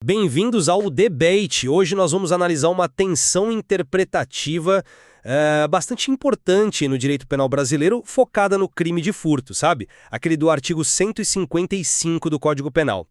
Bem-vindos ao Debate. Hoje nós vamos analisar uma tensão interpretativa bastante importante no direito penal brasileiro, focada no crime de furto, sabe? Aquele do artigo 155 do Código Penal.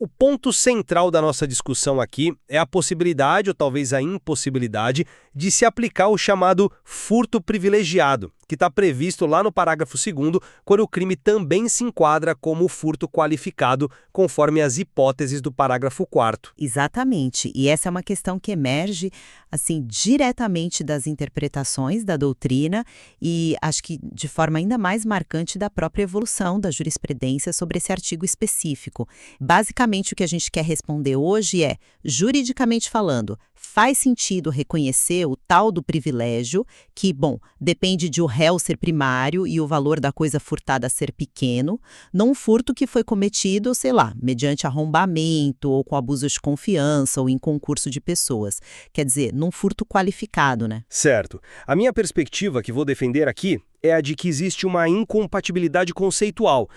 O ponto central da nossa discussão aqui é a possibilidade, ou talvez a impossibilidade, de se aplicar o chamado furto privilegiado, que está previsto lá no parágrafo 2º, quando o crime também se enquadra como furto qualificado, conforme as hipóteses do parágrafo 4º. Exatamente, e essa é uma questão que emerge, assim, diretamente das interpretações da doutrina e acho que de forma ainda mais marcante da própria evolução da jurisprudência sobre esse artigo específico. Basicamente, o que a gente quer responder hoje é, juridicamente falando, faz sentido reconhecer o tal do privilégio, que, bom, depende de o réu ser primário e o valor da coisa furtada ser pequeno, num furto que foi cometido, sei lá, mediante arrombamento ou com abuso de confiança ou em concurso de pessoas. Quer dizer, num furto qualificado, né? Certo. A minha perspectiva que vou defender aqui é a de que existe uma incompatibilidade conceitual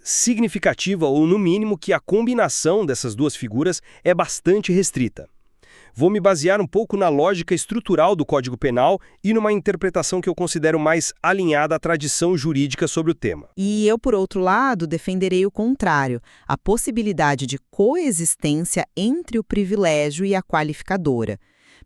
significativa ou, no mínimo, que a combinação dessas duas figuras é bastante restrita. Vou me basear um pouco na lógica estrutural do Código Penal e numa interpretação que eu considero mais alinhada à tradição jurídica sobre o tema. E eu, por outro lado, defenderei o contrário, a possibilidade de coexistência entre o privilégio e a qualificadora.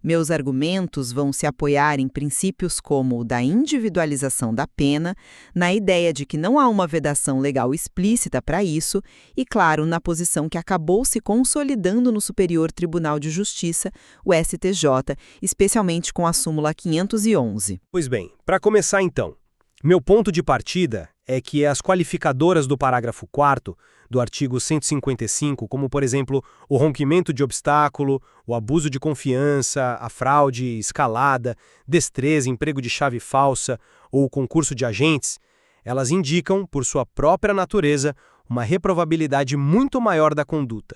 Meus argumentos vão se apoiar em princípios como o da individualização da pena, na ideia de que não há uma vedação legal explícita para isso e, claro, na posição que acabou se consolidando no Superior Tribunal de Justiça, o STJ, especialmente com a súmula 511. Pois bem, para começar então, meu ponto de partida é que as qualificadoras do parágrafo 4º do artigo 155, como, por exemplo, o rompimento de obstáculo, o abuso de confiança, a fraude escalada, destreza, emprego de chave falsa ou o concurso de agentes, elas indicam, por sua própria natureza, uma reprovabilidade muito maior da conduta.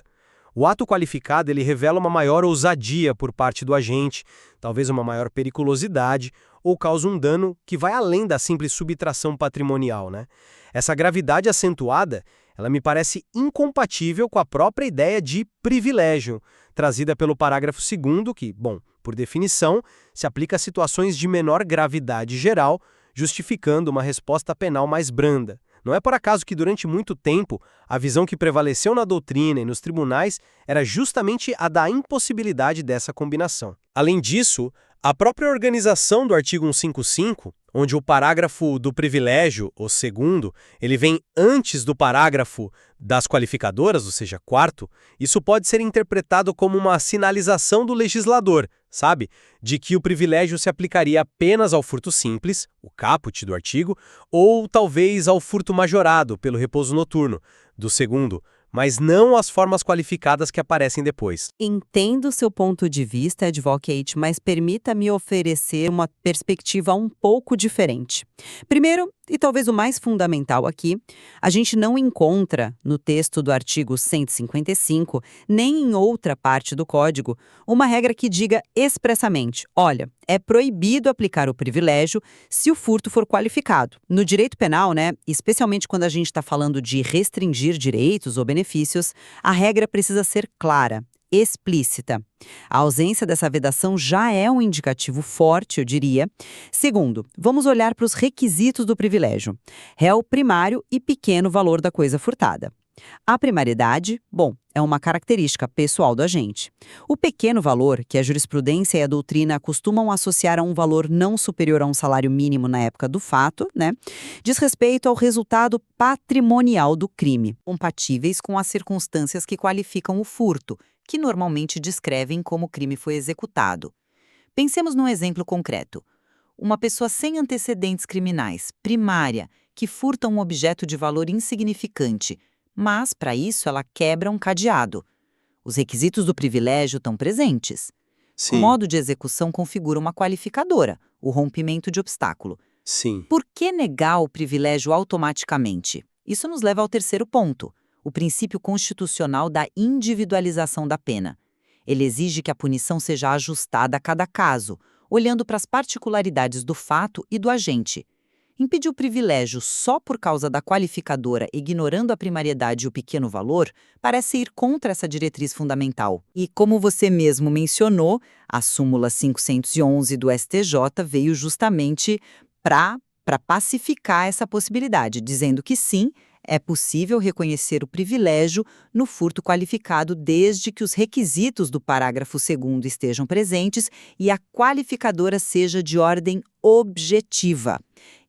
O ato qualificado ele revela uma maior ousadia por parte do agente, talvez uma maior periculosidade, ou causa um dano que vai além da simples subtração patrimonial, né? Essa gravidade acentuada, ela me parece incompatível com a própria ideia de privilégio, trazida pelo parágrafo 2º, que, bom, por definição, se aplica a situações de menor gravidade geral, justificando uma resposta penal mais branda. Não é por acaso que, durante muito tempo, a visão que prevaleceu na doutrina e nos tribunais era justamente a da impossibilidade dessa combinação. Além disso, a própria organização do artigo 155, onde o parágrafo do privilégio, o segundo, ele vem antes do parágrafo das qualificadoras, ou seja, quarto, isso pode ser interpretado como uma sinalização do legislador, sabe? De que o privilégio se aplicaria apenas ao furto simples, o caput do artigo, ou talvez ao furto majorado pelo repouso noturno, do segundo, mas não às formas qualificadas que aparecem depois. Entendo o seu ponto de vista, advocate, mas permita-me oferecer uma perspectiva um pouco diferente. Primeiro, e talvez o mais fundamental aqui, a gente não encontra no texto do artigo 155, nem em outra parte do Código, uma regra que diga expressamente, olha, é proibido aplicar o privilégio se o furto for qualificado. No direito penal, né, especialmente quando a gente está falando de restringir direitos ou benefícios, a regra precisa ser clara, explícita. A ausência dessa vedação já é um indicativo forte, eu diria. Segundo, vamos olhar para os requisitos do privilégio. Réu primário e pequeno valor da coisa furtada. A primariedade, bom, é uma característica pessoal do agente. O pequeno valor, que a jurisprudência e a doutrina costumam associar a um valor não superior a um salário mínimo na época do fato, né, diz respeito ao resultado patrimonial do crime, compatíveis com as circunstâncias que qualificam o furto, que normalmente descrevem como o crime foi executado. Pensemos num exemplo concreto. Uma pessoa sem antecedentes criminais, primária, que furta um objeto de valor insignificante, mas, para isso, ela quebra um cadeado. Os requisitos do privilégio estão presentes. Sim. O modo de execução configura uma qualificadora, o rompimento de obstáculo. Sim. Por que negar o privilégio automaticamente? Isso nos leva ao terceiro ponto, o princípio constitucional da individualização da pena. Ele exige que a punição seja ajustada a cada caso, olhando para as particularidades do fato e do agente. Impedir o privilégio só por causa da qualificadora, ignorando a primariedade e o pequeno valor, parece ir contra essa diretriz fundamental. E como você mesmo mencionou, a súmula 511 do STJ veio justamente para pacificar essa possibilidade, dizendo que sim, é possível reconhecer o privilégio no furto qualificado desde que os requisitos do parágrafo 2º estejam presentes e a qualificadora seja de ordem objetiva.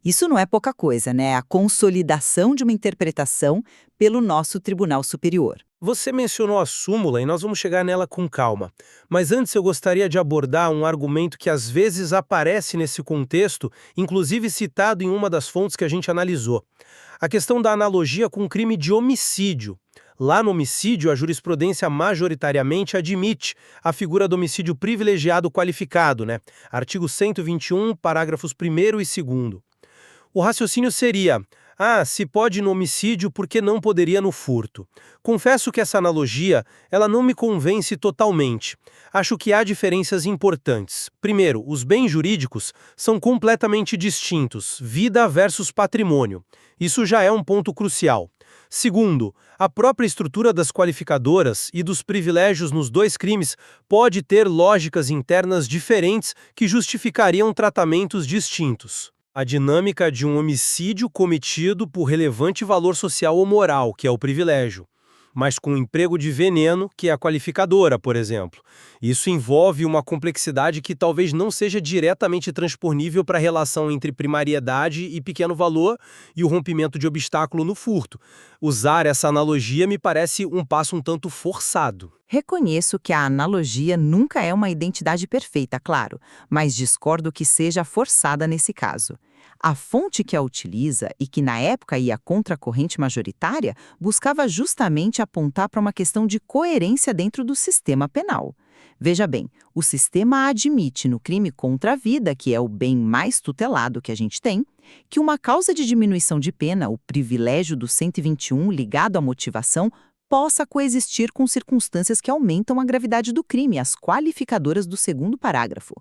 Isso não é pouca coisa, né? A consolidação de uma interpretação pelo nosso Tribunal Superior. Você mencionou a súmula e nós vamos chegar nela com calma. Mas antes eu gostaria de abordar um argumento que às vezes aparece nesse contexto, inclusive citado em uma das fontes que a gente analisou. A questão da analogia com o crime de homicídio. Lá no homicídio, a jurisprudência majoritariamente admite a figura do homicídio privilegiado qualificado, né? Artigo 121, parágrafos 1º e 2º. O raciocínio seria: se pode no homicídio, por que não poderia no furto? Confesso que essa analogia, ela não me convence totalmente. Acho que há diferenças importantes. Primeiro, os bens jurídicos são completamente distintos, vida versus patrimônio. Isso já é um ponto crucial. Segundo, a própria estrutura das qualificadoras e dos privilégios nos dois crimes pode ter lógicas internas diferentes que justificariam tratamentos distintos. A dinâmica de um homicídio cometido por relevante valor social ou moral, que é o privilégio, mas com emprego de veneno, que é a qualificadora, por exemplo. Isso envolve uma complexidade que talvez não seja diretamente transponível para a relação entre primariedade e pequeno valor e o rompimento de obstáculo no furto. Usar essa analogia me parece um passo um tanto forçado. Reconheço que a analogia nunca é uma identidade perfeita, claro, mas discordo que seja forçada nesse caso. A fonte que a utiliza, e que na época ia contra a corrente majoritária, buscava justamente apontar para uma questão de coerência dentro do sistema penal. Veja bem, o sistema admite no crime contra a vida, que é o bem mais tutelado que a gente tem, que uma causa de diminuição de pena, o privilégio do 121 ligado à motivação, possa coexistir com circunstâncias que aumentam a gravidade do crime, as qualificadoras do 2º parágrafo.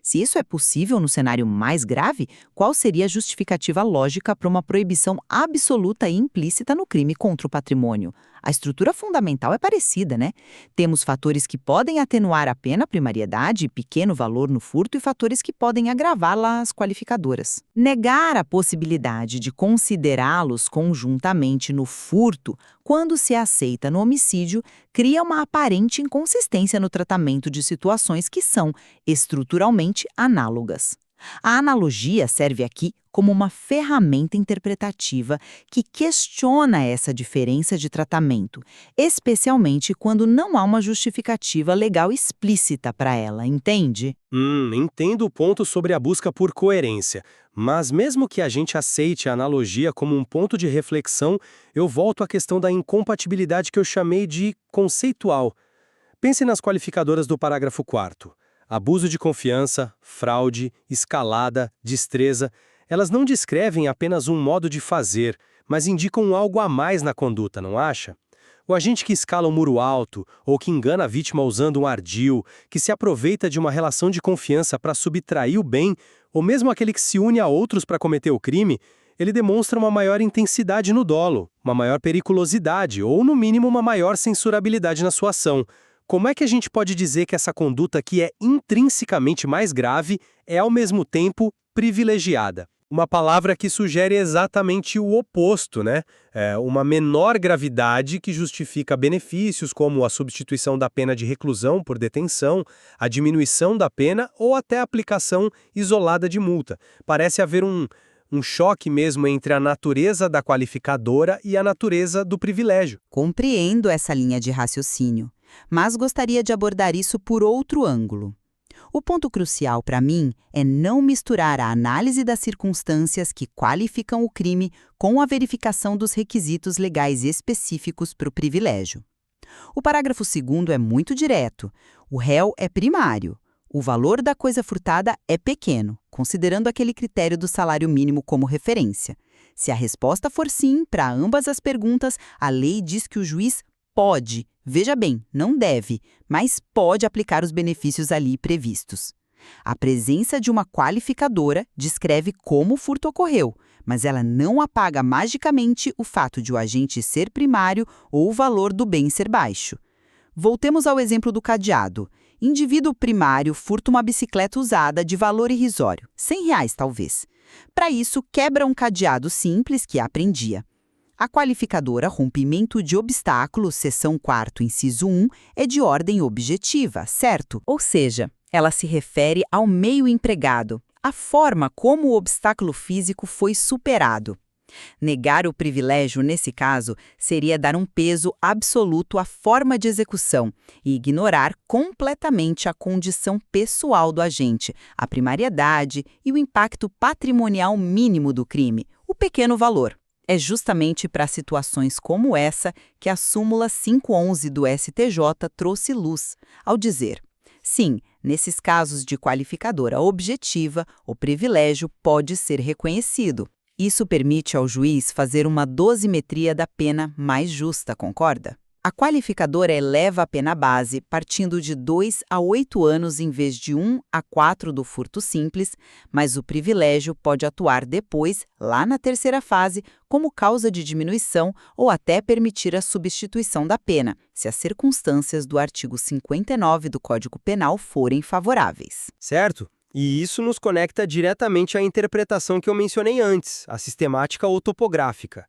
Se isso é possível no cenário mais grave, qual seria a justificativa lógica para uma proibição absoluta e implícita no crime contra o patrimônio? A estrutura fundamental é parecida, né? Temos fatores que podem atenuar a pena, primariedade e pequeno valor no furto, e fatores que podem agravá-la, as qualificadoras. Negar a possibilidade de considerá-los conjuntamente no furto, quando se aceita no homicídio, cria uma aparente inconsistência no tratamento de situações que são estruturalmente análogas. A analogia serve aqui como uma ferramenta interpretativa que questiona essa diferença de tratamento, especialmente quando não há uma justificativa legal explícita para ela, entende? Entendo o ponto sobre a busca por coerência, mas mesmo que a gente aceite a analogia como um ponto de reflexão, eu volto à questão da incompatibilidade que eu chamei de conceitual. Pense nas qualificadoras do parágrafo 4º. Abuso de confiança, fraude, escalada, destreza, elas não descrevem apenas um modo de fazer, mas indicam algo a mais na conduta, não acha? O agente que escala um muro alto, ou que engana a vítima usando um ardil, que se aproveita de uma relação de confiança para subtrair o bem, ou mesmo aquele que se une a outros para cometer o crime, ele demonstra uma maior intensidade no dolo, uma maior periculosidade, ou no mínimo uma maior censurabilidade na sua ação. Como é que a gente pode dizer que essa conduta que é intrinsecamente mais grave é ao mesmo tempo privilegiada? Uma palavra que sugere exatamente o oposto, né? Uma menor gravidade que justifica benefícios como a substituição da pena de reclusão por detenção, a diminuição da pena ou até a aplicação isolada de multa. Parece haver um choque mesmo entre a natureza da qualificadora e a natureza do privilégio. Compreendo essa linha de raciocínio, mas gostaria de abordar isso por outro ângulo. O ponto crucial para mim é não misturar a análise das circunstâncias que qualificam o crime com a verificação dos requisitos legais específicos para o privilégio. O parágrafo 2º é muito direto. O réu é primário. O valor da coisa furtada é pequeno, considerando aquele critério do salário mínimo como referência. Se a resposta for sim para ambas as perguntas, a lei diz que o juiz pode, veja bem, não deve, mas pode aplicar os benefícios ali previstos. A presença de uma qualificadora descreve como o furto ocorreu, mas ela não apaga magicamente o fato de o agente ser primário ou o valor do bem ser baixo. Voltemos ao exemplo do cadeado. Indivíduo primário furta uma bicicleta usada de valor irrisório, R$ 100 talvez. Para isso, quebra um cadeado simples que apreendia. A qualificadora rompimento de obstáculo, seção 4º, inciso 1, é de ordem objetiva, certo? Ou seja, ela se refere ao meio empregado, a forma como o obstáculo físico foi superado. Negar o privilégio, nesse caso, seria dar um peso absoluto à forma de execução e ignorar completamente a condição pessoal do agente, a primariedade e o impacto patrimonial mínimo do crime, o pequeno valor. É justamente para situações como essa que a súmula 511 do STJ trouxe luz, ao dizer: sim, nesses casos de qualificadora objetiva, o privilégio pode ser reconhecido. Isso permite ao juiz fazer uma dosimetria da pena mais justa, concorda? A qualificadora eleva a pena base partindo de 2 a 8 anos em vez de 1 a 4 do furto simples, mas o privilégio pode atuar depois, lá na terceira fase, como causa de diminuição ou até permitir a substituição da pena, se as circunstâncias do artigo 59 do Código Penal forem favoráveis. Certo? E isso nos conecta diretamente à interpretação que eu mencionei antes, a sistemática ou topográfica.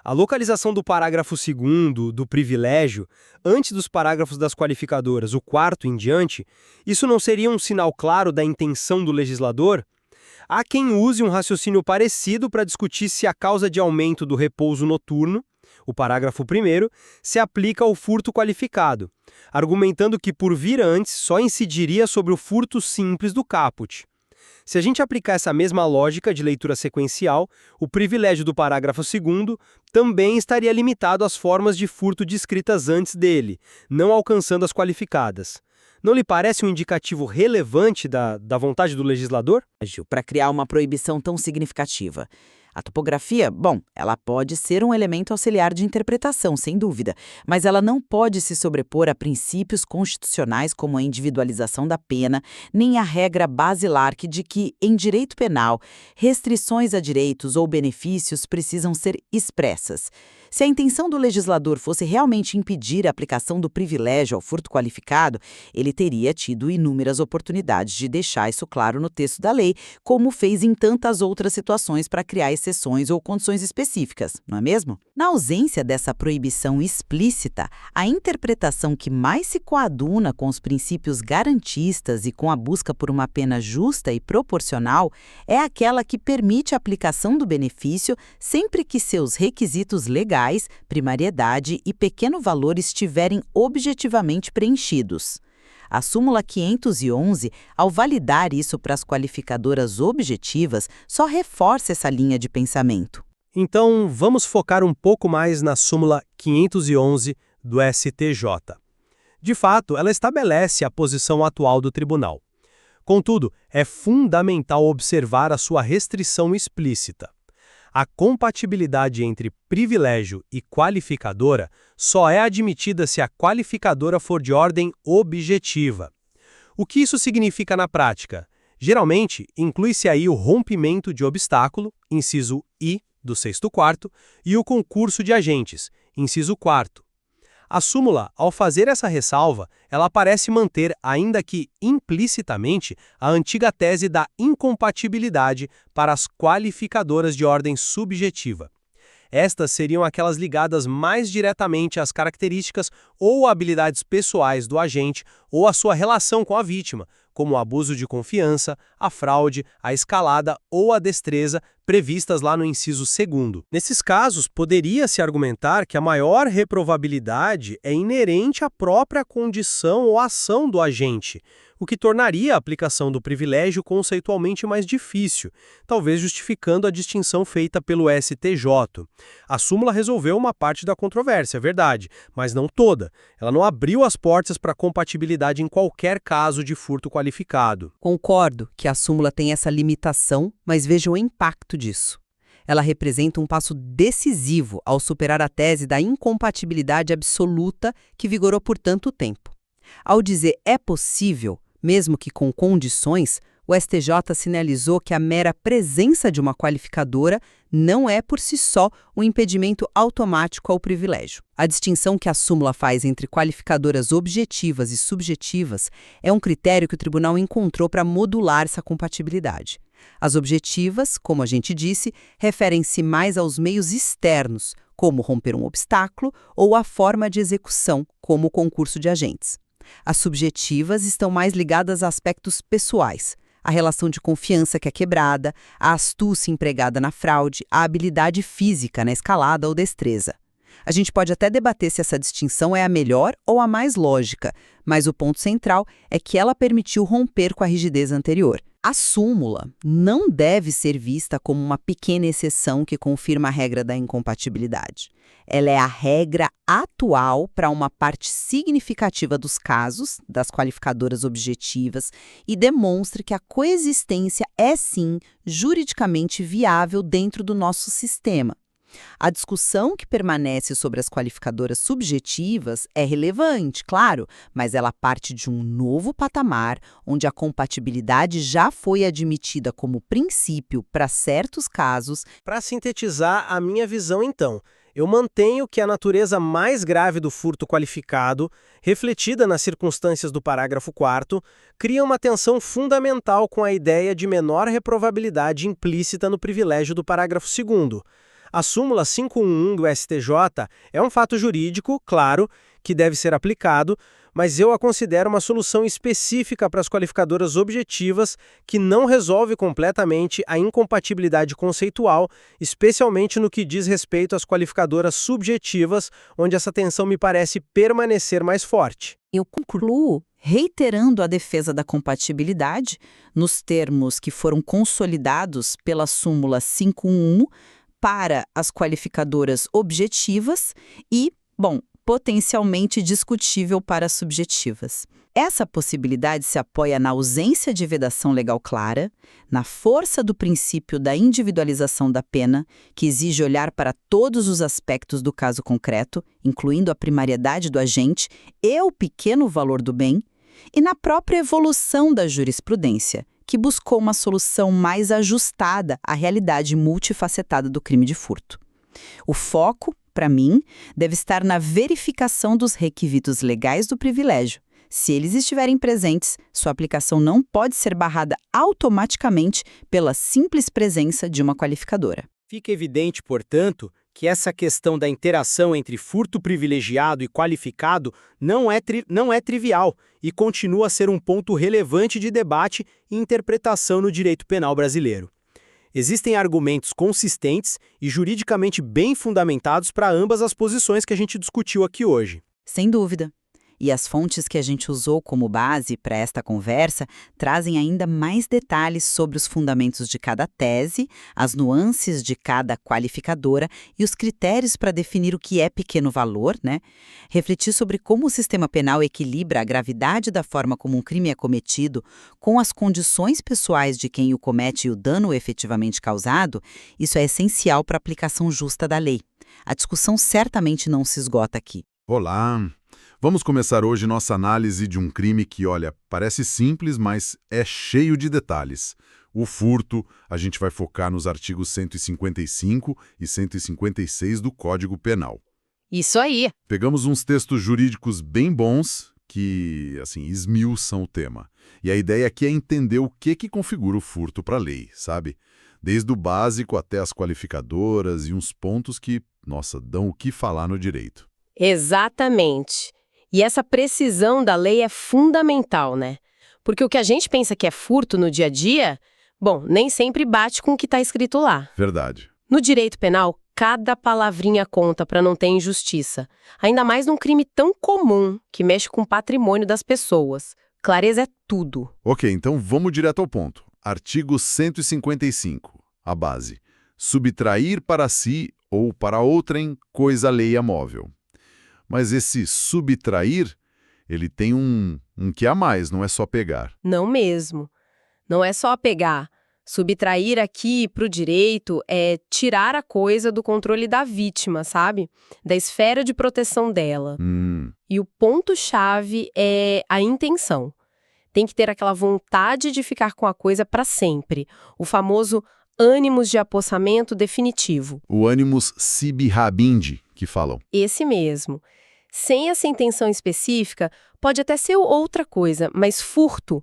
A localização do parágrafo 2º, do privilégio, antes dos parágrafos das qualificadoras, o 4º em diante, isso não seria um sinal claro da intenção do legislador? Há quem use um raciocínio parecido para discutir se a causa de aumento do repouso noturno, o parágrafo 1º, se aplica ao furto qualificado, argumentando que por vir antes só incidiria sobre o furto simples do caput. Se a gente aplicar essa mesma lógica de leitura sequencial, o privilégio do parágrafo 2º também estaria limitado às formas de furto descritas antes dele, não alcançando as qualificadas. Não lhe parece um indicativo relevante da vontade do legislador? Para criar uma proibição tão significativa. A topografia, bom, ela pode ser um elemento auxiliar de interpretação, sem dúvida, mas ela não pode se sobrepor a princípios constitucionais como a individualização da pena, nem a regra basilar de que, em direito penal, restrições a direitos ou benefícios precisam ser expressas. Se a intenção do legislador fosse realmente impedir a aplicação do privilégio ao furto qualificado, ele teria tido inúmeras oportunidades de deixar isso claro no texto da lei, como fez em tantas outras situações para criar exceções ou condições específicas, não é mesmo? Na ausência dessa proibição explícita, a interpretação que mais se coaduna com os princípios garantistas e com a busca por uma pena justa e proporcional é aquela que permite a aplicação do benefício sempre que seus requisitos legais, primariedade e pequeno valor estiverem objetivamente preenchidos. A súmula 511, ao validar isso para as qualificadoras objetivas, só reforça essa linha de pensamento. Então, vamos focar um pouco mais na súmula 511 do STJ. De fato, ela estabelece a posição atual do tribunal. Contudo, é fundamental observar a sua restrição explícita. A compatibilidade entre privilégio e qualificadora só é admitida se a qualificadora for de ordem objetiva. O que isso significa na prática? Geralmente, inclui-se aí o rompimento de obstáculo, inciso I, do 6º, e o concurso de agentes, inciso 4º. A súmula, ao fazer essa ressalva, ela parece manter, ainda que implicitamente, a antiga tese da incompatibilidade para as qualificadoras de ordem subjetiva. Estas seriam aquelas ligadas mais diretamente às características ou habilidades pessoais do agente ou à sua relação com a vítima, como o abuso de confiança, a fraude, a escalada ou a destreza previstas lá no inciso 2º. Nesses casos, poderia-se argumentar que a maior reprovabilidade é inerente à própria condição ou ação do agente, o que tornaria a aplicação do privilégio conceitualmente mais difícil, talvez justificando a distinção feita pelo STJ. A súmula resolveu uma parte da controvérsia, é verdade, mas não toda. Ela não abriu as portas para compatibilidade em qualquer caso de furto qualificado. Concordo que a súmula tem essa limitação, mas veja o impacto disso. Ela representa um passo decisivo ao superar a tese da incompatibilidade absoluta que vigorou por tanto tempo. Ao dizer é possível, mesmo que com condições, o o STJ sinalizou que a mera presença de uma qualificadora não é, por si só, um impedimento automático ao privilégio. A distinção que a súmula faz entre qualificadoras objetivas e subjetivas é um critério que o tribunal encontrou para modular essa compatibilidade. As objetivas, como a gente disse, referem-se mais aos meios externos, como romper um obstáculo, ou à forma de execução, como o concurso de agentes. As subjetivas estão mais ligadas a aspectos pessoais, a relação de confiança que é quebrada, a astúcia empregada na fraude, a habilidade física na escalada ou destreza. A gente pode até debater se essa distinção é a melhor ou a mais lógica, mas o ponto central é que ela permitiu romper com a rigidez anterior. A súmula não deve ser vista como uma pequena exceção que confirma a regra da incompatibilidade. Ela é a regra atual para uma parte significativa dos casos, das qualificadoras objetivas, e demonstra que a coexistência é, sim, juridicamente viável dentro do nosso sistema. A discussão que permanece sobre as qualificadoras subjetivas é relevante, claro, mas ela parte de um novo patamar, onde a compatibilidade já foi admitida como princípio para certos casos. Para sintetizar a minha visão, então, eu mantenho que a natureza mais grave do furto qualificado, refletida nas circunstâncias do parágrafo 4º, cria uma tensão fundamental com a ideia de menor reprovabilidade implícita no privilégio do parágrafo 2º. A súmula 511 do STJ é um fato jurídico, claro, que deve ser aplicado, mas eu a considero uma solução específica para as qualificadoras objetivas que não resolve completamente a incompatibilidade conceitual, especialmente no que diz respeito às qualificadoras subjetivas, onde essa tensão me parece permanecer mais forte. Eu concluo reiterando a defesa da compatibilidade nos termos que foram consolidados pela súmula 511 para as qualificadoras objetivas e, potencialmente discutível para as subjetivas. Essa possibilidade se apoia na ausência de vedação legal clara, na força do princípio da individualização da pena, que exige olhar para todos os aspectos do caso concreto, incluindo a primariedade do agente e o pequeno valor do bem, e na própria evolução da jurisprudência, que buscou uma solução mais ajustada à realidade multifacetada do crime de furto. O foco, para mim, deve estar na verificação dos requisitos legais do privilégio. Se eles estiverem presentes, sua aplicação não pode ser barrada automaticamente pela simples presença de uma qualificadora. Fica evidente, portanto, que essa questão da interação entre furto privilegiado e qualificado não é trivial e continua a ser um ponto relevante de debate e interpretação no direito penal brasileiro. Existem argumentos consistentes e juridicamente bem fundamentados para ambas as posições que a gente discutiu aqui hoje. Sem dúvida. E as fontes que a gente usou como base para esta conversa trazem ainda mais detalhes sobre os fundamentos de cada tese, as nuances de cada qualificadora e os critérios para definir o que é pequeno valor, né? Refletir sobre como o sistema penal equilibra a gravidade da forma como um crime é cometido com as condições pessoais de quem o comete e o dano efetivamente causado, isso é essencial para a aplicação justa da lei. A discussão certamente não se esgota aqui. Olá! Vamos começar hoje nossa análise de um crime que, olha, parece simples, mas é cheio de detalhes. O furto, a gente vai focar nos artigos 155 e 156 do Código Penal. Isso aí! Pegamos uns textos jurídicos bem bons que, esmiuçam o tema. E a ideia aqui é entender o que configura o furto para a lei, sabe? Desde o básico até as qualificadoras e uns pontos que, dão o que falar no direito. Exatamente. E essa precisão da lei é fundamental, né? Porque o que a gente pensa que é furto no dia a dia, nem sempre bate com o que está escrito lá. Verdade. No direito penal, cada palavrinha conta para não ter injustiça. Ainda mais num crime tão comum, que mexe com o patrimônio das pessoas. Clareza é tudo. Ok, então vamos direto ao ponto. Artigo 155, a base. Subtrair para si ou para outrem coisa alheia móvel. Mas esse subtrair, ele tem um que a mais, não é só pegar. Não mesmo. Não é só pegar. Subtrair aqui para o direito é tirar a coisa do controle da vítima, sabe? Da esfera de proteção dela. E o ponto-chave é a intenção. Tem que ter aquela vontade de ficar com a coisa para sempre. O famoso ânimos de apossamento definitivo. O ânimos sibi habindi, que falam. Esse mesmo. Sem essa intenção específica, pode até ser outra coisa, mas furto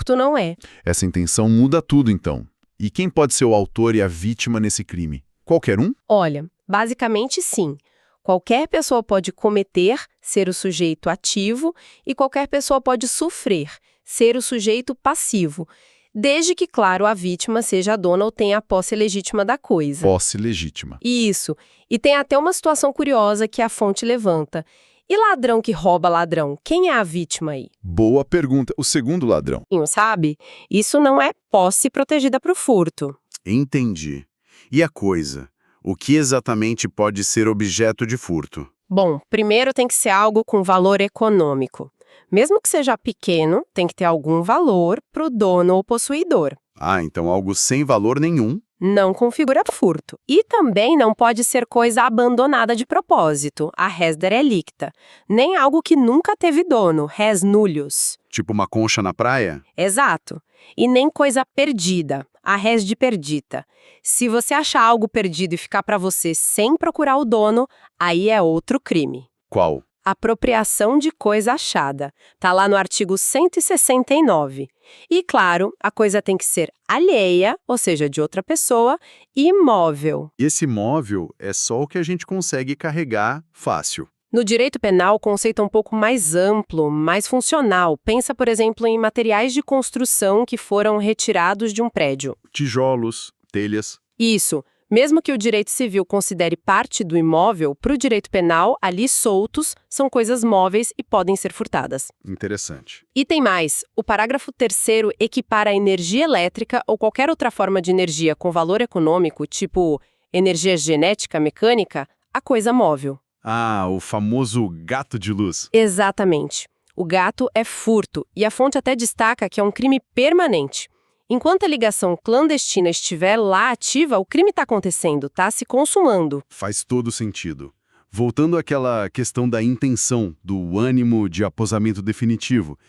não é. Essa intenção muda tudo, então. E quem pode ser o autor e a vítima nesse crime? Qualquer um? Olha, basicamente sim. Qualquer pessoa pode cometer, ser o sujeito ativo, e qualquer pessoa pode sofrer, ser o sujeito passivo, desde que, claro, a vítima seja a dona ou tenha a posse legítima da coisa. Posse legítima. Isso. E tem até uma situação curiosa que a fonte levanta. E ladrão que rouba ladrão, quem é a vítima aí? Boa pergunta. O segundo ladrão. Sabe? Isso não é posse protegida para o furto. Entendi. E a coisa? O que exatamente pode ser objeto de furto? Bom, primeiro tem que ser algo com valor econômico. Mesmo que seja pequeno, tem que ter algum valor para o dono ou possuidor. Ah, então algo sem valor nenhum. Não configura furto. E também não pode ser coisa abandonada de propósito, a res derelicta. Nem algo que nunca teve dono, res nullius. Tipo uma concha na praia? Exato. E nem coisa perdida, a res de perdita. Se você achar algo perdido e ficar para você sem procurar o dono, aí é outro crime. Qual? Apropriação de coisa achada. Tá lá no artigo 169. E, claro, a coisa tem que ser alheia, ou seja, de outra pessoa, e imóvel. E esse móvel é só o que a gente consegue carregar fácil. No direito penal, o conceito é um pouco mais amplo, mais funcional. Pensa, por exemplo, em materiais de construção que foram retirados de um prédio. Tijolos, telhas. Isso. Mesmo que o direito civil considere parte do imóvel, para o direito penal, ali soltos, são coisas móveis e podem ser furtadas. Interessante. E tem mais. O parágrafo 3º equipara a energia elétrica ou qualquer outra forma de energia com valor econômico, tipo energia genética, mecânica, a coisa móvel. Ah, o famoso gato de luz. Exatamente. O gato é furto, e a fonte até destaca que é um crime permanente. Enquanto a ligação clandestina estiver lá ativa, o crime está acontecendo, está se consumando. Faz todo sentido. Voltando àquela questão da intenção, do ânimo de aposamento definitivo.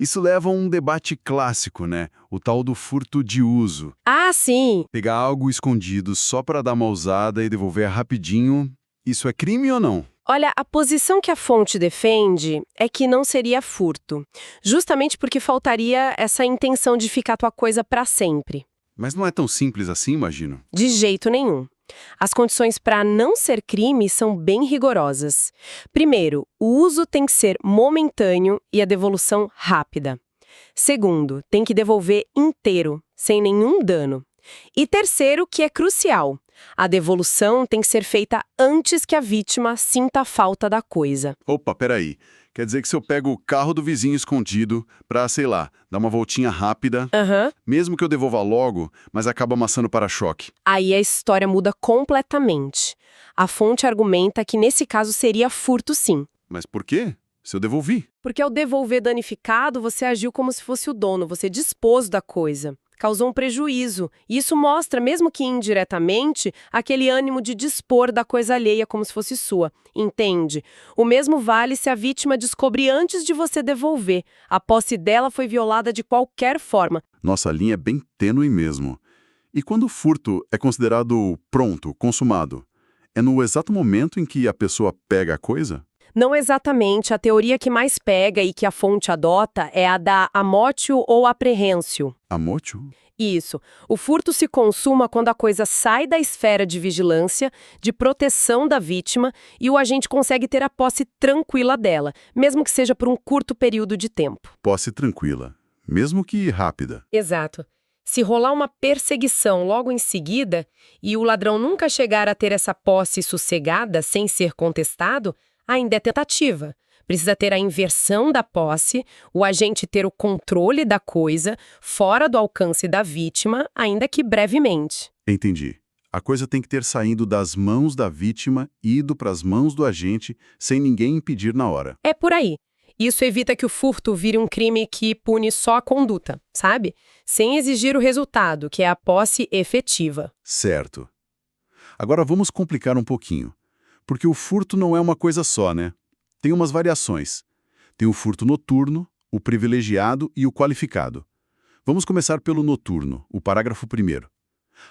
Isso leva a um debate clássico, né? O tal do furto de uso. Ah, sim! Pegar algo escondido só para dar uma usada e devolver rapidinho, isso é crime ou não? Olha, a posição que a fonte defende é que não seria furto, justamente porque faltaria essa intenção de ficar tua coisa para sempre. Mas não é tão simples assim, imagino. De jeito nenhum. As condições para não ser crime são bem rigorosas. Primeiro, o uso tem que ser momentâneo e a devolução rápida. Segundo, tem que devolver inteiro, sem nenhum dano. E terceiro, que é crucial, a devolução tem que ser feita antes que a vítima sinta a falta da coisa. Opa, peraí. Quer dizer que se eu pego o carro do vizinho escondido pra, sei lá, dar uma voltinha rápida, mesmo que eu devolva logo, mas acaba amassando o para-choque. Aí a história muda completamente. A fonte argumenta que nesse caso seria furto sim. Mas por quê? Se eu devolvi. Porque ao devolver danificado, você agiu como se fosse o dono, você dispôs da coisa. Causou um prejuízo. E isso mostra, mesmo que indiretamente, aquele ânimo de dispor da coisa alheia como se fosse sua. Entende? O mesmo vale se a vítima descobrir antes de você devolver. A posse dela foi violada de qualquer forma. Nossa linha é bem tênue mesmo. E quando o furto é considerado pronto, consumado? É no exato momento em que a pessoa pega a coisa? Não exatamente. A teoria que mais pega e que a fonte adota é a da amotio ou apprehensio. Amotio? Isso. O furto se consuma quando a coisa sai da esfera de vigilância, de proteção da vítima, e o agente consegue ter a posse tranquila dela, mesmo que seja por um curto período de tempo. Posse tranquila, mesmo que rápida. Exato. Se rolar uma perseguição logo em seguida, e o ladrão nunca chegar a ter essa posse sossegada sem ser contestado, ainda é tentativa. Precisa ter a inversão da posse, o agente ter o controle da coisa, fora do alcance da vítima, ainda que brevemente. Entendi. A coisa tem que ter saído das mãos da vítima e ido para as mãos do agente, sem ninguém impedir na hora. É por aí. Isso evita que o furto vire um crime que pune só a conduta, sabe? Sem exigir o resultado, que é a posse efetiva. Certo. Agora vamos complicar um pouquinho. Porque o furto não é uma coisa só, né? Tem umas variações. Tem o furto noturno, o privilegiado e o qualificado. Vamos começar pelo noturno, o parágrafo 1º.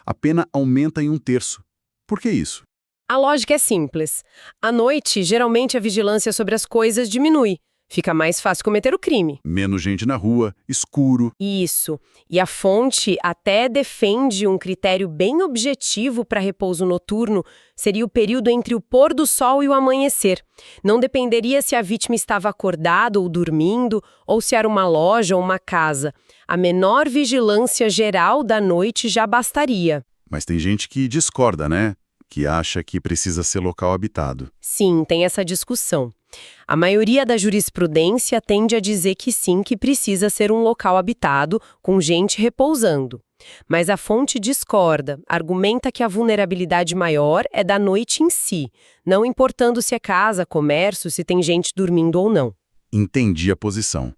A pena aumenta em 1/3. Por que isso? A lógica é simples. À noite, geralmente a vigilância sobre as coisas diminui. Fica mais fácil cometer o crime. Menos gente na rua, escuro. Isso. E a fonte até defende um critério bem objetivo para repouso noturno, seria o período entre o pôr do sol e o amanhecer. Não dependeria se a vítima estava acordada ou dormindo, ou se era uma loja ou uma casa. A menor vigilância geral da noite já bastaria. Mas tem gente que discorda, né? Que acha que precisa ser local habitado. Sim, tem essa discussão. A maioria da jurisprudência tende a dizer que sim, que precisa ser um local habitado, com gente repousando. Mas a fonte discorda, argumenta que a vulnerabilidade maior é da noite em si, não importando se é casa, comércio, se tem gente dormindo ou não. Entendi a posição.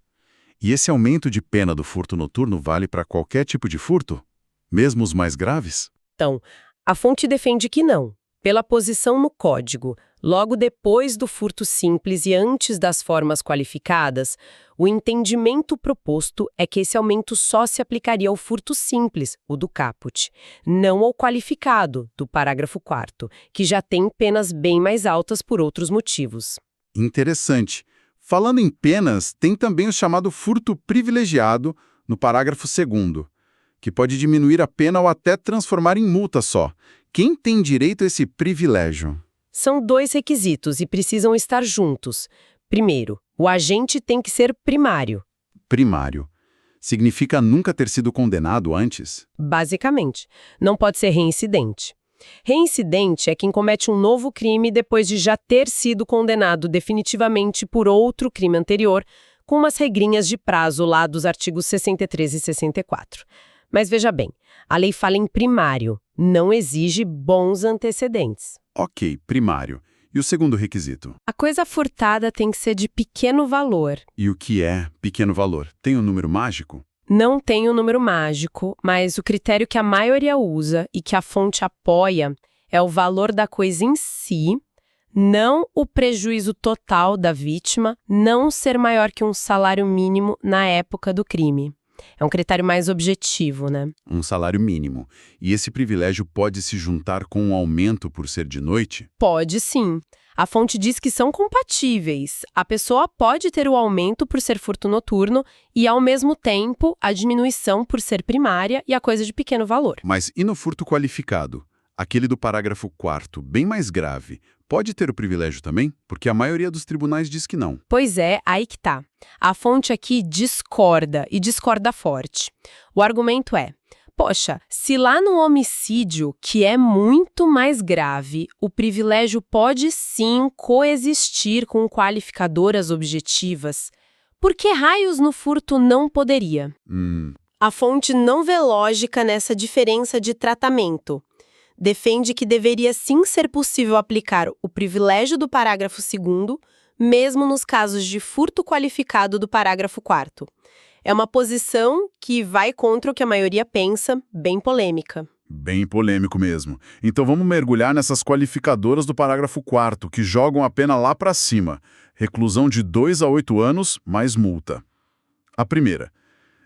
E esse aumento de pena do furto noturno vale para qualquer tipo de furto? Mesmo os mais graves? Então, a fonte defende que não. Pela posição no código, logo depois do furto simples e antes das formas qualificadas, o entendimento proposto é que esse aumento só se aplicaria ao furto simples, o do caput, não ao qualificado, do parágrafo 4º, que já tem penas bem mais altas por outros motivos. Interessante. Falando em penas, tem também o chamado furto privilegiado, no parágrafo 2º, que pode diminuir a pena ou até transformar em multa só. Quem tem direito a esse privilégio? São 2 requisitos e precisam estar juntos. Primeiro, o agente tem que ser primário. Primário. Significa nunca ter sido condenado antes? Basicamente, não pode ser reincidente. Reincidente é quem comete um novo crime depois de já ter sido condenado definitivamente por outro crime anterior, com umas regrinhas de prazo lá dos artigos 63 e 64. Mas veja bem, a lei fala em primário, não exige bons antecedentes. Ok, primário. E o segundo requisito? A coisa furtada tem que ser de pequeno valor. E o que é pequeno valor? Tem um número mágico? Não tem um número mágico, mas o critério que a maioria usa e que a fonte apoia é o valor da coisa em si, não o prejuízo total da vítima, não ser maior que um salário mínimo na época do crime. É um critério mais objetivo, né? Um salário mínimo. E esse privilégio pode se juntar com um aumento por ser de noite? Pode sim. A fonte diz que são compatíveis. A pessoa pode ter o aumento por ser furto noturno e, ao mesmo tempo, a diminuição por ser primária e a coisa de pequeno valor. Mas e no furto qualificado? Aquele do parágrafo 4º, bem mais grave, pode ter o privilégio também? Porque a maioria dos tribunais diz que não. Pois é, aí que tá. A fonte aqui discorda, e discorda forte. O argumento é: poxa, se lá no homicídio, que é muito mais grave, o privilégio pode sim coexistir com qualificadoras objetivas, por que raios no furto não poderia? A fonte não vê lógica nessa diferença de tratamento. Defende que deveria sim ser possível aplicar o privilégio do parágrafo 2º, mesmo nos casos de furto qualificado do parágrafo 4º. É uma posição que vai contra o que a maioria pensa, bem polêmica. Bem polêmico mesmo. Então vamos mergulhar nessas qualificadoras do parágrafo 4º, que jogam a pena lá para cima. Reclusão de 2 a 8 anos, mais multa. A primeira,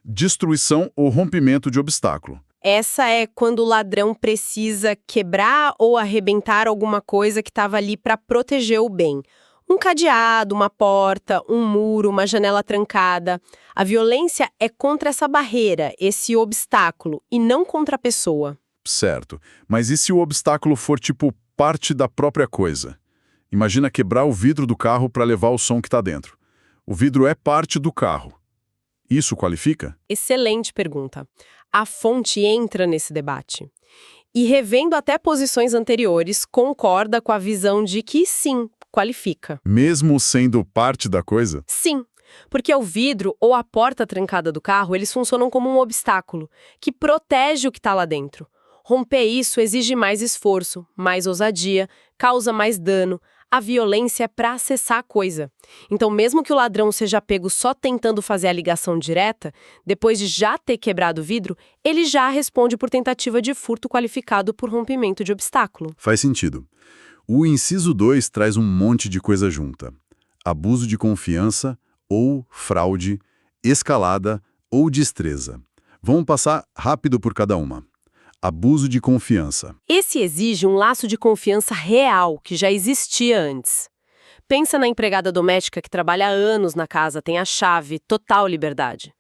destruição ou rompimento de obstáculo. Essa é quando o ladrão precisa quebrar ou arrebentar alguma coisa que estava ali para proteger o bem. Um cadeado, uma porta, um muro, uma janela trancada. A violência é contra essa barreira, esse obstáculo, e não contra a pessoa. Certo. Mas e se o obstáculo for tipo parte da própria coisa? Imagina quebrar o vidro do carro para levar o som que está dentro. O vidro é parte do carro. Isso qualifica? Excelente pergunta. A fonte entra nesse debate. E revendo até posições anteriores, concorda com a visão de que sim, qualifica. Mesmo sendo parte da coisa? Sim, porque o vidro ou a porta trancada do carro, eles funcionam como um obstáculo, que protege o que está lá dentro. Romper isso exige mais esforço, mais ousadia, causa mais dano. A violência é para acessar a coisa. Então, mesmo que o ladrão seja pego só tentando fazer a ligação direta, depois de já ter quebrado o vidro, ele já responde por tentativa de furto qualificado por rompimento de obstáculo. Faz sentido. O inciso 2 traz um monte de coisa junta. Abuso de confiança ou fraude, escalada ou destreza. Vamos passar rápido por cada uma. Abuso de confiança. Esse exige um laço de confiança real, que já existia antes. Pensa na empregada doméstica que trabalha há anos na casa, tem a chave, total liberdade.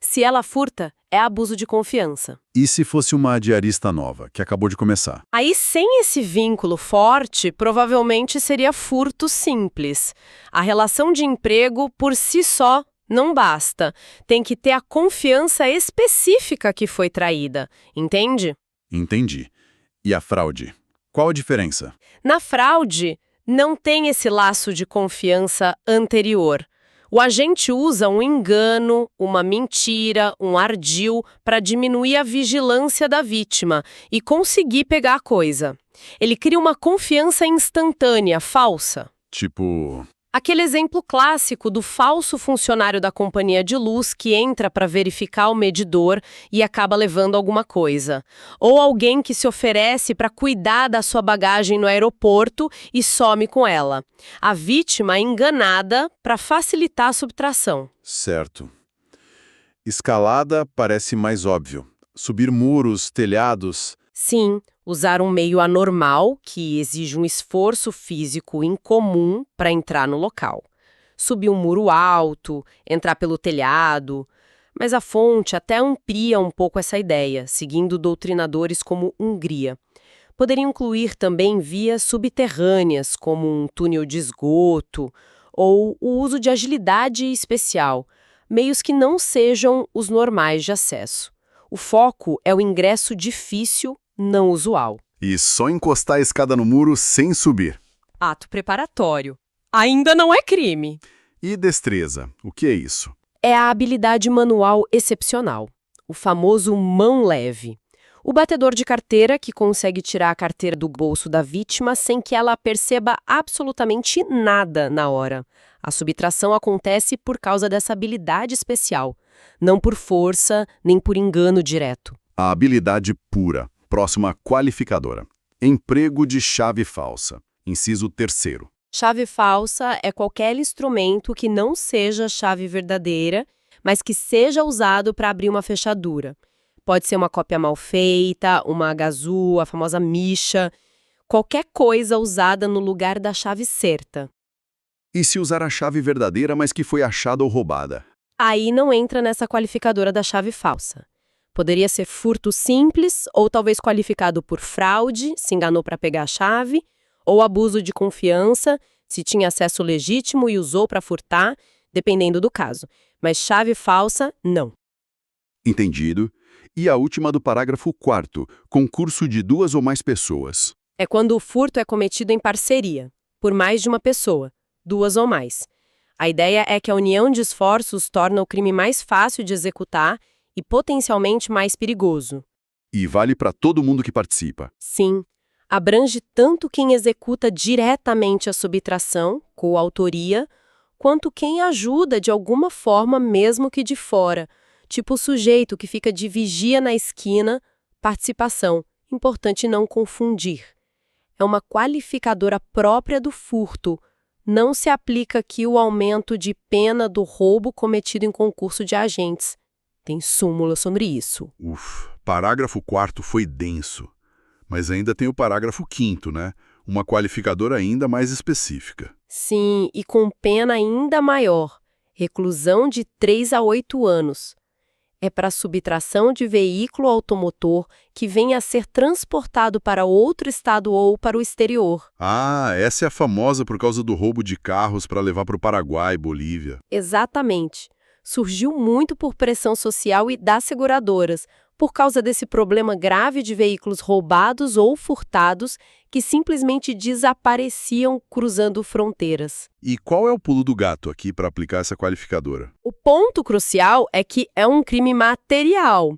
Se ela furta, é abuso de confiança. E se fosse uma diarista nova, que acabou de começar? Aí, sem esse vínculo forte, provavelmente seria furto simples. A relação de emprego, por si só, não basta. Tem que ter a confiança específica que foi traída, entende? Entendi. E a fraude? Qual a diferença? Na fraude, não tem esse laço de confiança anterior. O agente usa um engano, uma mentira, um ardil para diminuir a vigilância da vítima e conseguir pegar a coisa. Ele cria uma confiança instantânea, falsa. Tipo... Aquele exemplo clássico do falso funcionário da companhia de luz que entra para verificar o medidor e acaba levando alguma coisa. Ou alguém que se oferece para cuidar da sua bagagem no aeroporto e some com ela. A vítima é enganada para facilitar a subtração. Certo. Escalada parece mais óbvio. Subir muros, telhados... Sim, usar um meio anormal, que exige um esforço físico incomum para entrar no local. Subir um muro alto, entrar pelo telhado. Mas a fonte até amplia um pouco essa ideia, seguindo doutrinadores como Hungria. Poderia incluir também vias subterrâneas, como um túnel de esgoto, ou o uso de agilidade especial, meios que não sejam os normais de acesso. O foco é o ingresso difícil, não usual. E só encostar a escada no muro sem subir. Ato preparatório. Ainda não é crime. E destreza? O que é isso? É a habilidade manual excepcional, o famoso mão leve. O batedor de carteira que consegue tirar a carteira do bolso da vítima sem que ela perceba absolutamente nada na hora. A subtração acontece por causa dessa habilidade especial, não por força nem por engano direto. A habilidade pura. Próxima qualificadora. Emprego de chave falsa. Inciso 3º. Chave falsa é qualquer instrumento que não seja chave verdadeira, mas que seja usado para abrir uma fechadura. Pode ser uma cópia mal feita, uma agazu, a famosa micha, qualquer coisa usada no lugar da chave certa. E se usar a chave verdadeira, mas que foi achada ou roubada? Aí não entra nessa qualificadora da chave falsa. Poderia ser furto simples, ou talvez qualificado por fraude, se enganou para pegar a chave, ou abuso de confiança, se tinha acesso legítimo e usou para furtar, dependendo do caso. Mas chave falsa, não. Entendido. E a última do parágrafo 4º, concurso de 2 ou mais pessoas. É quando o furto é cometido em parceria, por mais de uma pessoa, 2 ou mais. A ideia é que a união de esforços torna o crime mais fácil de executar e potencialmente mais perigoso. E vale para todo mundo que participa. Sim, abrange tanto quem executa diretamente a subtração, coautoria, quanto quem ajuda de alguma forma mesmo que de fora, tipo o sujeito que fica de vigia na esquina, participação, importante não confundir. É uma qualificadora própria do furto. Não se aplica aqui o aumento de pena do roubo cometido em concurso de agentes. Tem súmula sobre isso. Parágrafo 4º foi denso. Mas ainda tem o parágrafo 5º, né? Uma qualificadora ainda mais específica. Sim, e com pena ainda maior. Reclusão de 3 a 8 anos. É para subtração de veículo automotor que venha a ser transportado para outro estado ou para o exterior. Ah, essa é a famosa por causa do roubo de carros para levar para o Paraguai, Bolívia. Exatamente. Surgiu muito por pressão social e das seguradoras, por causa desse problema grave de veículos roubados ou furtados que simplesmente desapareciam cruzando fronteiras. E qual é o pulo do gato aqui para aplicar essa qualificadora? O ponto crucial é que é um crime material.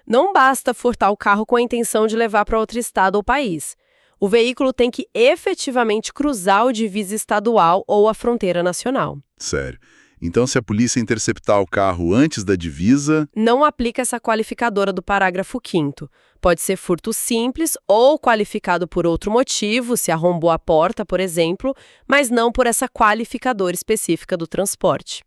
Não basta furtar o carro com a intenção de levar para outro estado ou país. O veículo tem que efetivamente cruzar o divisa estadual ou a fronteira nacional. Sério. Então, se a polícia interceptar o carro antes da divisa... Não aplica essa qualificadora do parágrafo 5º. Pode ser furto simples ou qualificado por outro motivo, se arrombou a porta, por exemplo, mas não por essa qualificadora específica do transporte.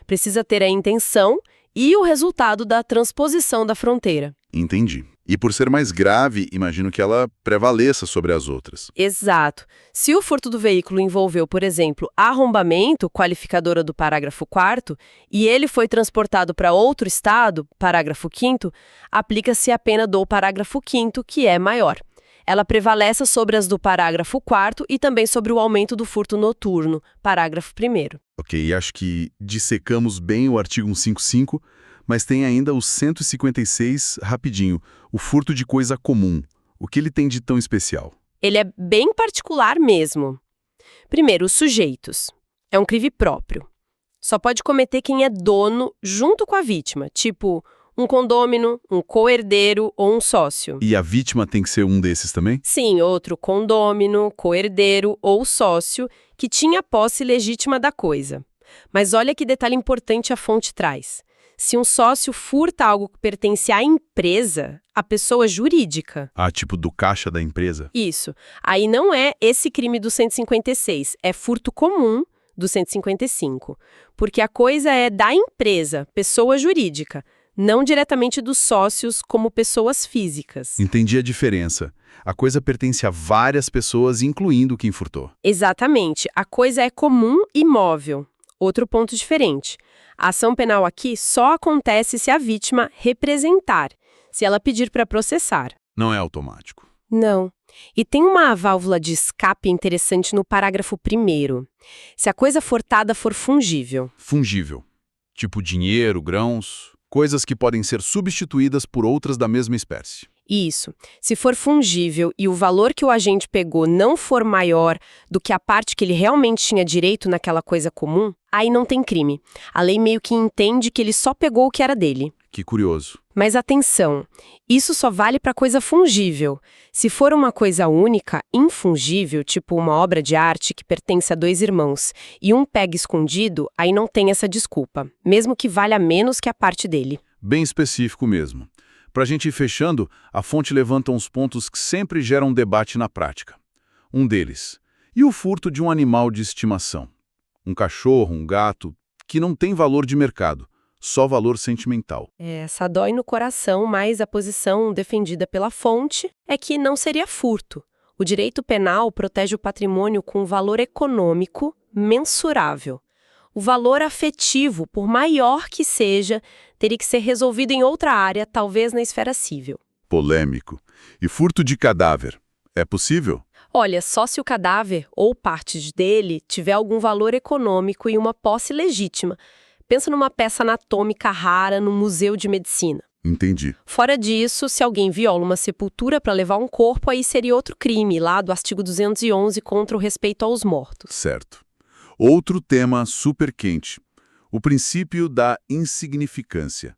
Precisa ter a intenção e o resultado da transposição da fronteira. Entendi. E por ser mais grave, imagino que ela prevaleça sobre as outras. Exato. Se o furto do veículo envolveu, por exemplo, arrombamento, qualificadora do parágrafo 4º, e ele foi transportado para outro estado, parágrafo 5º, aplica-se a pena do parágrafo 5º, que é maior. Ela prevalece sobre as do parágrafo 4º e também sobre o aumento do furto noturno, parágrafo 1º. Ok, acho que dissecamos bem o artigo 155, mas tem ainda o 156, rapidinho, o furto de coisa comum. O que ele tem de tão especial? Ele é bem particular mesmo. Primeiro, os sujeitos. É um crime próprio. Só pode cometer quem é dono junto com a vítima, tipo um condômino, um coerdeiro ou um sócio. E a vítima tem que ser um desses também? Sim, outro condômino, coerdeiro ou sócio que tinha posse legítima da coisa. Mas olha que detalhe importante a fonte traz. Se um sócio furta algo que pertence à empresa, a pessoa jurídica. Ah, tipo do caixa da empresa? Isso. Aí não é esse crime do 156, é furto comum do 155. Porque a coisa é da empresa, pessoa jurídica, não diretamente dos sócios como pessoas físicas. Entendi a diferença. A coisa pertence a várias pessoas, incluindo quem furtou. Exatamente. A coisa é comum e móvel. Outro ponto diferente. A ação penal aqui só acontece se a vítima representar, se ela pedir para processar. Não é automático. Não. E tem uma válvula de escape interessante no parágrafo 1º. Se a coisa furtada for fungível. Fungível. Tipo dinheiro, grãos, coisas que podem ser substituídas por outras da mesma espécie. Isso. Se for fungível e o valor que o agente pegou não for maior do que a parte que ele realmente tinha direito naquela coisa comum, aí não tem crime. A lei meio que entende que ele só pegou o que era dele. Que curioso. Mas atenção, isso só vale para coisa fungível. Se for uma coisa única, infungível, tipo uma obra de arte que pertence a dois irmãos, e um pega escondido, aí não tem essa desculpa, mesmo que valha menos que a parte dele. Bem específico mesmo. Para a gente ir fechando, a fonte levanta uns pontos que sempre geram debate na prática. Um deles, e o furto de um animal de estimação? Um cachorro, um gato, que não tem valor de mercado, só valor sentimental. Essa dói no coração, mas a posição defendida pela fonte é que não seria furto. O direito penal protege o patrimônio com valor econômico mensurável. O valor afetivo, por maior que seja, teria que ser resolvido em outra área, talvez na esfera civil. Polêmico. E furto de cadáver? É possível? Olha, só se o cadáver ou partes dele tiver algum valor econômico e uma posse legítima. Pensa numa peça anatômica rara no museu de medicina. Entendi. Fora disso, se alguém viola uma sepultura para levar um corpo, aí seria outro crime, lá do artigo 211 contra o respeito aos mortos. Certo. Outro tema super quente. O princípio da insignificância.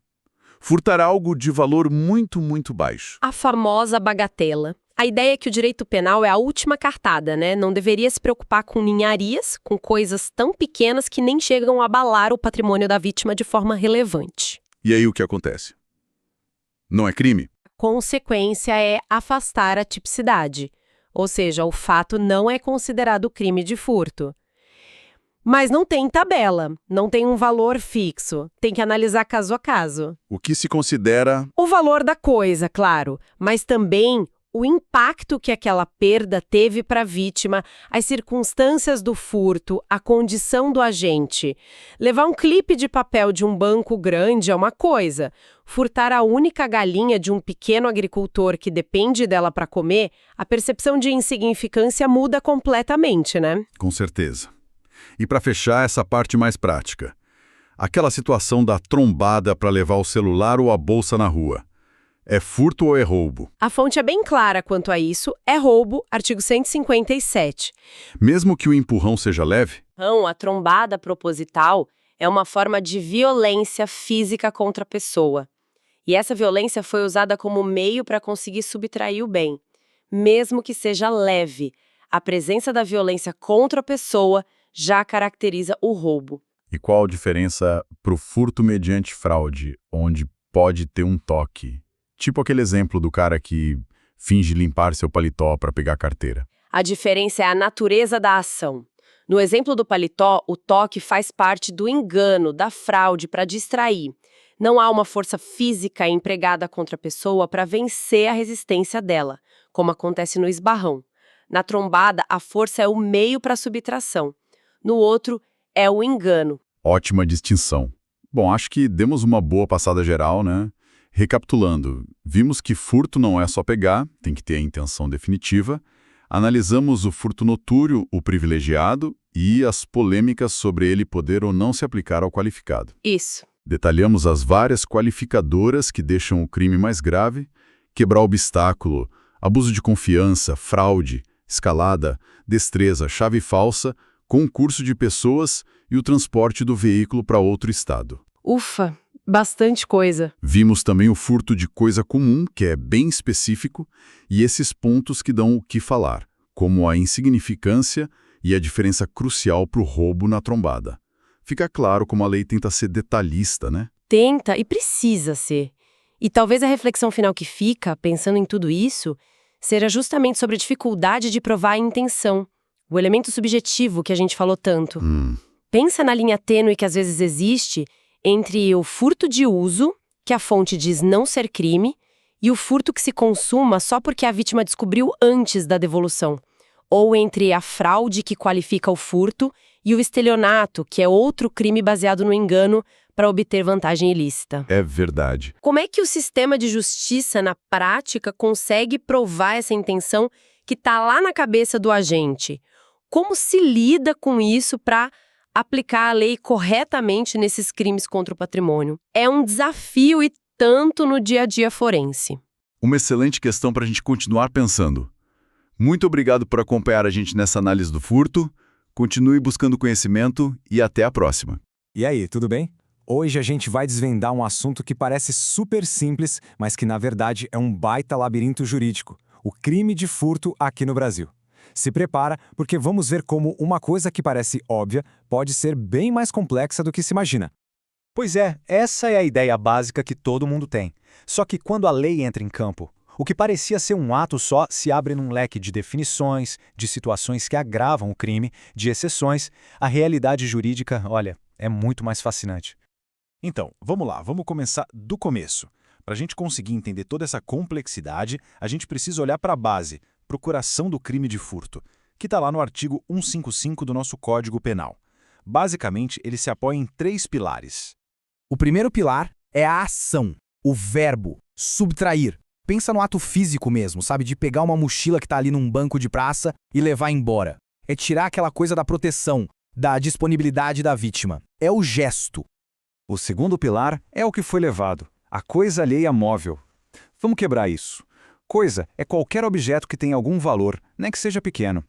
Furtar algo de valor muito, muito baixo. A famosa bagatela. A ideia é que o direito penal é a última cartada, né? Não deveria se preocupar com ninharias, com coisas tão pequenas que nem chegam a abalar o patrimônio da vítima de forma relevante. E aí o que acontece? Não é crime? A consequência é afastar a tipicidade, ou seja, o fato não é considerado crime de furto. Mas não tem tabela, não tem um valor fixo, tem que analisar caso a caso. O que se considera... O valor da coisa, claro, mas também o impacto que aquela perda teve para a vítima, as circunstâncias do furto, a condição do agente. Levar um clipe de papel de um banco grande é uma coisa. Furtar a única galinha de um pequeno agricultor que depende dela para comer, a percepção de insignificância muda completamente, né? Com certeza. E para fechar essa parte mais prática, aquela situação da trombada para levar o celular ou a bolsa na rua. É furto ou é roubo? A fonte é bem clara quanto a isso, é roubo, artigo 157. Mesmo que o empurrão seja leve? Não, a trombada proposital é uma forma de violência física contra a pessoa. E essa violência foi usada como meio para conseguir subtrair o bem. Mesmo que seja leve, a presença da violência contra a pessoa já caracteriza o roubo. E qual a diferença para o furto mediante fraude, onde pode ter um toque? Tipo aquele exemplo do cara que finge limpar seu paletó para pegar a carteira. A diferença é a natureza da ação. No exemplo do paletó, o toque faz parte do engano, da fraude para distrair. Não há uma força física empregada contra a pessoa para vencer a resistência dela, como acontece no esbarrão. Na trombada, a força é o meio para a subtração. No outro, é o engano. Ótima distinção. Bom, acho que demos uma boa passada geral, né? Recapitulando, vimos que furto não é só pegar, tem que ter a intenção definitiva. Analisamos o furto notúrio, o privilegiado, e as polêmicas sobre ele poder ou não se aplicar ao qualificado. Isso. Detalhamos as várias qualificadoras que deixam o crime mais grave: quebrar obstáculo, abuso de confiança, fraude, escalada, destreza, chave falsa, concurso de pessoas e o transporte do veículo para outro estado. Ufa, bastante coisa. Vimos também o furto de coisa comum, que é bem específico, e esses pontos que dão o que falar, como a insignificância e a diferença crucial para o roubo na trombada. Fica claro como a lei tenta ser detalhista, né? Tenta e precisa ser. E talvez a reflexão final que fica, pensando em tudo isso, seja justamente sobre a dificuldade de provar a intenção, o elemento subjetivo que a gente falou tanto. Pensa na linha tênue que às vezes existe entre o furto de uso, que a fonte diz não ser crime, e o furto que se consuma só porque a vítima descobriu antes da devolução. Ou entre a fraude que qualifica o furto e o estelionato, que é outro crime baseado no engano para obter vantagem ilícita. É verdade. Como é que o sistema de justiça, na prática, consegue provar essa intenção que está lá na cabeça do agente? Como se lida com isso para aplicar a lei corretamente nesses crimes contra o patrimônio? É um desafio e tanto no dia a dia forense. Uma excelente questão para a gente continuar pensando. Muito obrigado por acompanhar a gente nessa análise do furto. Continue buscando conhecimento e até a próxima. E aí, tudo bem? Hoje a gente vai desvendar um assunto que parece super simples, mas que na verdade é um baita labirinto jurídico: o crime de furto aqui no Brasil. Se prepara, porque vamos ver como uma coisa que parece óbvia pode ser bem mais complexa do que se imagina. Pois é, essa é a ideia básica que todo mundo tem. Só que quando a lei entra em campo, o que parecia ser um ato só se abre num leque de definições, de situações que agravam o crime, de exceções. A realidade jurídica, olha, é muito mais fascinante. Então, vamos lá, vamos começar do começo. Para a gente conseguir entender toda essa complexidade, a gente precisa olhar para a base, procuração do crime de furto, que está lá no artigo 155 do nosso Código Penal. Basicamente, ele se apoia em 3 pilares. O primeiro pilar é a ação, o verbo, subtrair. Pensa no ato físico mesmo, sabe? De pegar uma mochila que está ali num banco de praça e levar embora. É tirar aquela coisa da proteção, da disponibilidade da vítima. É o gesto. O segundo pilar é o que foi levado, a coisa alheia móvel. Vamos quebrar isso. Coisa é qualquer objeto que tenha algum valor, nem que seja pequeno.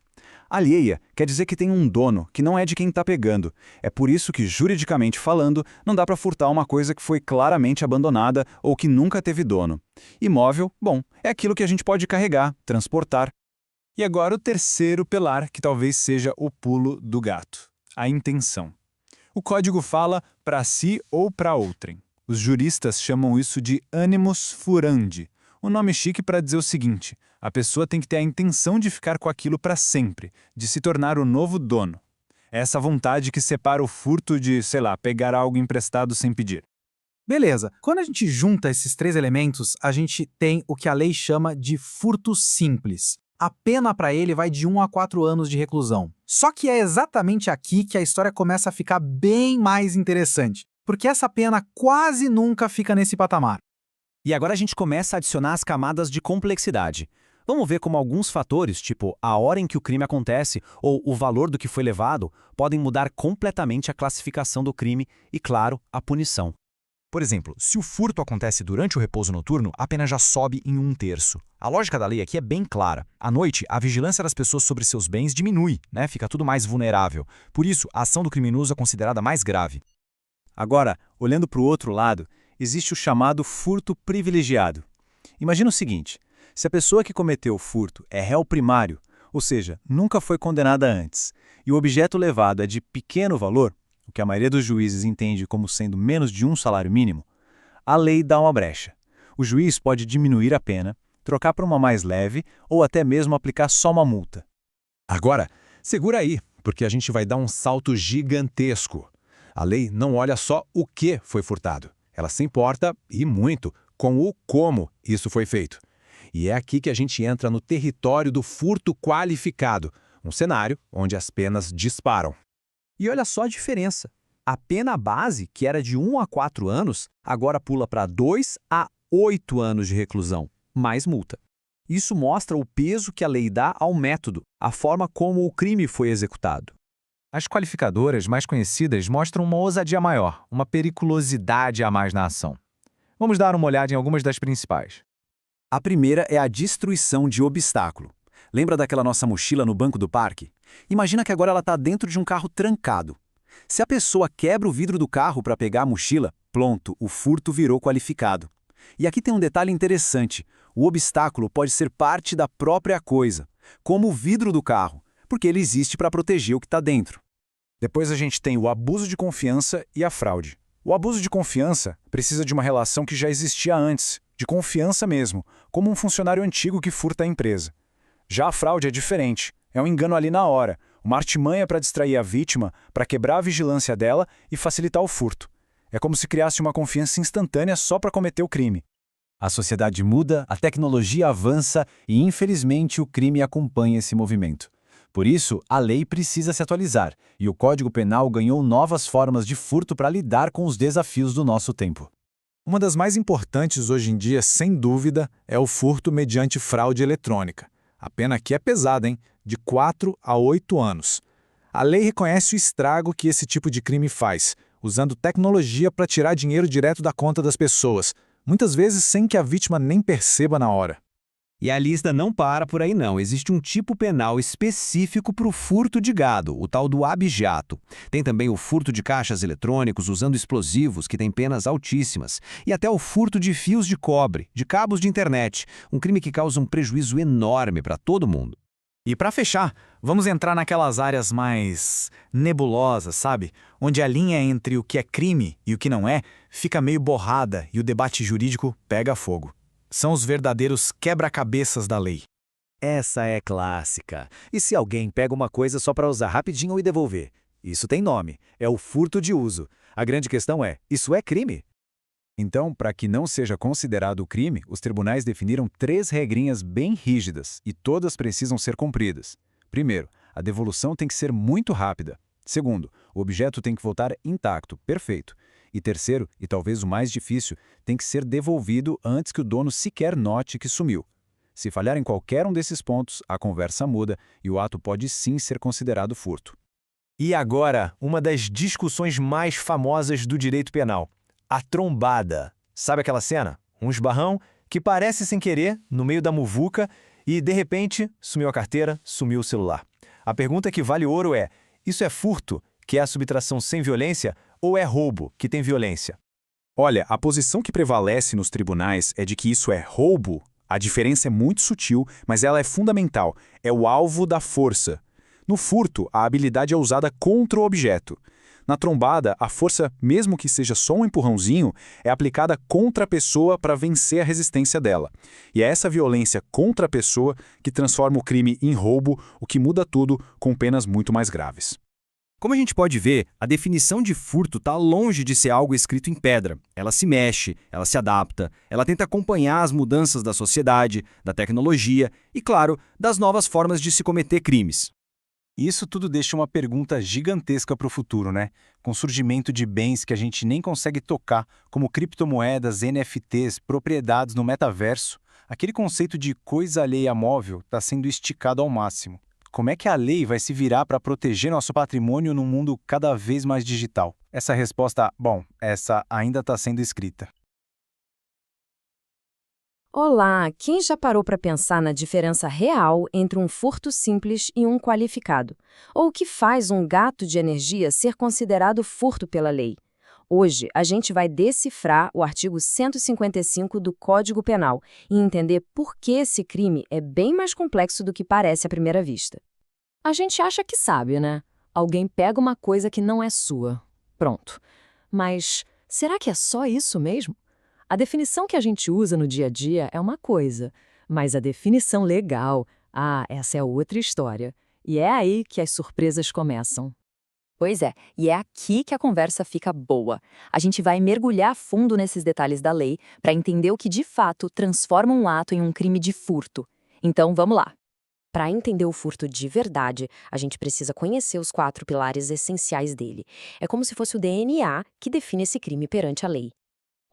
Alheia quer dizer que tem um dono, que não é de quem está pegando. É por isso que, juridicamente falando, não dá para furtar uma coisa que foi claramente abandonada ou que nunca teve dono. Imóvel, bom, é aquilo que a gente pode carregar, transportar. E agora o terceiro pilar, que talvez seja o pulo do gato: a intenção. O código fala para si ou para outrem. Os juristas chamam isso de animus furandi, um nome chique para dizer o seguinte: a pessoa tem que ter a intenção de ficar com aquilo para sempre, de se tornar o novo dono. É essa vontade que separa o furto de, sei lá, pegar algo emprestado sem pedir. Beleza, quando a gente junta esses 3 elementos, a gente tem o que a lei chama de furto simples. A pena para ele vai de 1 a 4 anos de reclusão. Só que é exatamente aqui que a história começa a ficar bem mais interessante, porque essa pena quase nunca fica nesse patamar. E agora a gente começa a adicionar as camadas de complexidade. Vamos ver como alguns fatores, tipo a hora em que o crime acontece ou o valor do que foi levado, podem mudar completamente a classificação do crime e, claro, a punição. Por exemplo, se o furto acontece durante o repouso noturno, a pena já sobe em 1/3. A lógica da lei aqui é bem clara. À noite, a vigilância das pessoas sobre seus bens diminui, né? Fica tudo mais vulnerável. Por isso, a ação do criminoso é considerada mais grave. Agora, olhando para o outro lado, existe o chamado furto privilegiado. Imagina o seguinte: se a pessoa que cometeu o furto é réu primário, ou seja, nunca foi condenada antes, e o objeto levado é de pequeno valor, o que a maioria dos juízes entende como sendo menos de um salário mínimo, a lei dá uma brecha. O juiz pode diminuir a pena, trocar para uma mais leve ou até mesmo aplicar só uma multa. Agora, segura aí, porque a gente vai dar um salto gigantesco. A lei não olha só o que foi furtado. Ela se importa, e muito, com o como isso foi feito. E é aqui que a gente entra no território do furto qualificado, um cenário onde as penas disparam. E olha só a diferença. A pena base, que era de 1 a 4 anos, agora pula para 2 a 8 anos de reclusão, mais multa. Isso mostra o peso que a lei dá ao método, a forma como o crime foi executado. As qualificadoras mais conhecidas mostram uma ousadia maior, uma periculosidade a mais na ação. Vamos dar uma olhada em algumas das principais. A primeira é a destruição de obstáculo. Lembra daquela nossa mochila no banco do parque? Imagina que agora ela está dentro de um carro trancado. Se a pessoa quebra o vidro do carro para pegar a mochila, pronto, o furto virou qualificado. E aqui tem um detalhe interessante. O obstáculo pode ser parte da própria coisa, como o vidro do carro, porque ele existe para proteger o que está dentro. Depois a gente tem o abuso de confiança e a fraude. O abuso de confiança precisa de uma relação que já existia antes, de confiança mesmo, como um funcionário antigo que furta a empresa. Já a fraude é diferente, é um engano ali na hora, uma artimanha para distrair a vítima, para quebrar a vigilância dela e facilitar o furto. É como se criasse uma confiança instantânea só para cometer o crime. A sociedade muda, a tecnologia avança e, infelizmente, o crime acompanha esse movimento. Por isso, a lei precisa se atualizar e o Código Penal ganhou novas formas de furto para lidar com os desafios do nosso tempo. Uma das mais importantes hoje em dia, sem dúvida, é o furto mediante fraude eletrônica. A pena aqui é pesada, hein? De 4 a 8 anos. A lei reconhece o estrago que esse tipo de crime faz, usando tecnologia para tirar dinheiro direto da conta das pessoas, muitas vezes sem que a vítima nem perceba na hora. E a lista não para por aí não. Existe um tipo penal específico para o furto de gado, o tal do abigeato. Tem também o furto de caixas eletrônicos usando explosivos, que tem penas altíssimas. E até o furto de fios de cobre, de cabos de internet, um crime que causa um prejuízo enorme para todo mundo. E para fechar, vamos entrar naquelas áreas mais nebulosas, sabe? Onde a linha entre o que é crime e o que não é fica meio borrada e o debate jurídico pega fogo. São os verdadeiros quebra-cabeças da lei. Essa é clássica. E se alguém pega uma coisa só para usar rapidinho e devolver? Isso tem nome, é o furto de uso. A grande questão é, isso é crime? Então, para que não seja considerado crime, os tribunais definiram 3 regrinhas bem rígidas e todas precisam ser cumpridas. Primeiro, a devolução tem que ser muito rápida. Segundo, o objeto tem que voltar intacto, perfeito. E terceiro, e talvez o mais difícil, tem que ser devolvido antes que o dono sequer note que sumiu. Se falhar em qualquer um desses pontos, a conversa muda e o ato pode sim ser considerado furto. E agora, uma das discussões mais famosas do direito penal. A trombada. Sabe aquela cena? Um esbarrão que parece sem querer, no meio da muvuca, e de repente sumiu a carteira, sumiu o celular. A pergunta que vale ouro é, isso é furto, que é a subtração sem violência, ou é roubo, que tem violência? Olha, a posição que prevalece nos tribunais é de que isso é roubo. A diferença é muito sutil, mas ela é fundamental. É o alvo da força. No furto, a habilidade é usada contra o objeto. Na trombada, a força, mesmo que seja só um empurrãozinho, é aplicada contra a pessoa para vencer a resistência dela. E é essa violência contra a pessoa que transforma o crime em roubo, o que muda tudo com penas muito mais graves. Como a gente pode ver, a definição de furto está longe de ser algo escrito em pedra. Ela se mexe, ela se adapta, ela tenta acompanhar as mudanças da sociedade, da tecnologia e, claro, das novas formas de se cometer crimes. Isso tudo deixa uma pergunta gigantesca para o futuro, né? Com o surgimento de bens que a gente nem consegue tocar, como criptomoedas, NFTs, propriedades no metaverso, aquele conceito de coisa alheia móvel está sendo esticado ao máximo. Como é que a lei vai se virar para proteger nosso patrimônio num mundo cada vez mais digital? Essa resposta, essa ainda está sendo escrita. Olá, quem já parou para pensar na diferença real entre um furto simples e um qualificado? Ou o que faz um gato de energia ser considerado furto pela lei? Hoje, a gente vai decifrar o artigo 155 do Código Penal e entender por que esse crime é bem mais complexo do que parece à primeira vista. A gente acha que sabe, né? Alguém pega uma coisa que não é sua. Pronto. Mas será que é só isso mesmo? A definição que a gente usa no dia a dia é uma coisa, mas a definição legal, essa é outra história. E é aí que as surpresas começam. Pois é, e é aqui que a conversa fica boa. A gente vai mergulhar a fundo nesses detalhes da lei para entender o que de fato transforma um ato em um crime de furto. Então, vamos lá. Para entender o furto de verdade, a gente precisa conhecer os 4 pilares essenciais dele. É como se fosse o DNA que define esse crime perante a lei.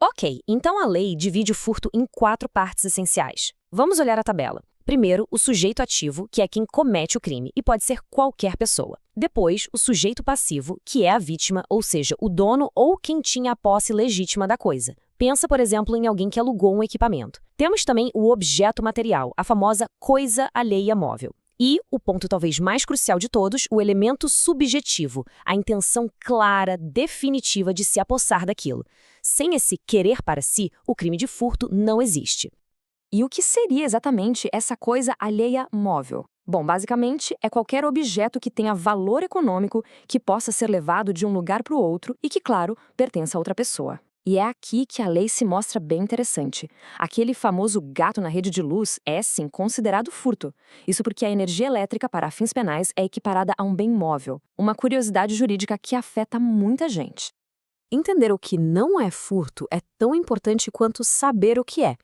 Ok, então a lei divide o furto em 4 partes essenciais. Vamos olhar a tabela. Primeiro, o sujeito ativo, que é quem comete o crime, e pode ser qualquer pessoa. Depois, o sujeito passivo, que é a vítima, ou seja, o dono ou quem tinha a posse legítima da coisa. Pensa, por exemplo, em alguém que alugou um equipamento. Temos também o objeto material, a famosa coisa alheia móvel. E, o ponto talvez mais crucial de todos, o elemento subjetivo, a intenção clara, definitiva de se apossar daquilo. Sem esse querer para si, o crime de furto não existe. E o que seria exatamente essa coisa alheia móvel? Bom, basicamente, é qualquer objeto que tenha valor econômico, que possa ser levado de um lugar para o outro e que, claro, pertença a outra pessoa. E é aqui que a lei se mostra bem interessante. Aquele famoso gato na rede de luz é, sim, considerado furto. Isso porque a energia elétrica para fins penais é equiparada a um bem móvel, uma curiosidade jurídica que afeta muita gente. Entender o que não é furto é tão importante quanto saber o que é.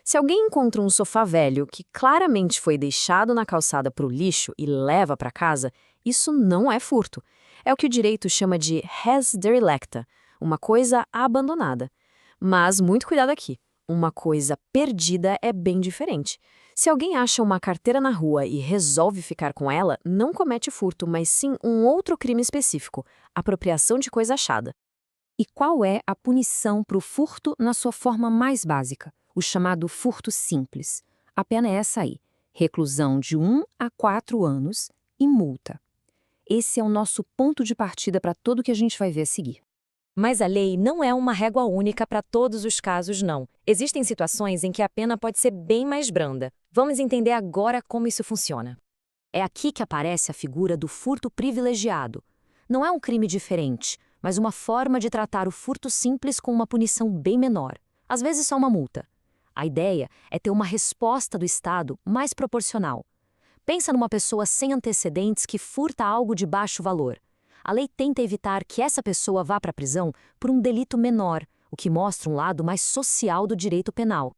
Se alguém encontra um sofá velho que claramente foi deixado na calçada para o lixo e leva para casa, isso não é furto. É o que o direito chama de res delicta, uma coisa abandonada. Mas muito cuidado aqui, uma coisa perdida é bem diferente. Se alguém acha uma carteira na rua e resolve ficar com ela, não comete furto, mas sim um outro crime específico, apropriação de coisa achada. E qual é a punição para o furto na sua forma mais básica? O chamado furto simples. A pena é essa aí, reclusão de 1 a 4 anos e multa. Esse é o nosso ponto de partida para tudo que a gente vai ver a seguir. Mas a lei não é uma régua única para todos os casos, não. Existem situações em que a pena pode ser bem mais branda. Vamos entender agora como isso funciona. É aqui que aparece a figura do furto privilegiado. Não é um crime diferente, mas uma forma de tratar o furto simples com uma punição bem menor, às vezes só uma multa. A ideia é ter uma resposta do Estado mais proporcional. Pensa numa pessoa sem antecedentes que furta algo de baixo valor. A lei tenta evitar que essa pessoa vá para a prisão por um delito menor, o que mostra um lado mais social do direito penal.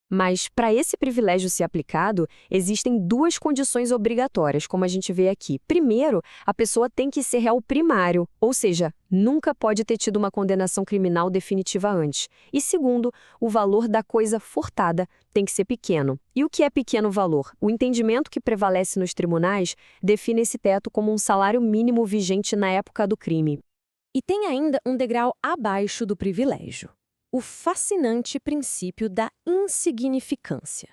Mas, para esse privilégio ser aplicado, existem 2 condições obrigatórias, como a gente vê aqui. Primeiro, a pessoa tem que ser réu primário, ou seja, nunca pode ter tido uma condenação criminal definitiva antes. E segundo, o valor da coisa furtada tem que ser pequeno. E o que é pequeno valor? O entendimento que prevalece nos tribunais define esse teto como um salário mínimo vigente na época do crime. E tem ainda um degrau abaixo do privilégio. O fascinante princípio da insignificância.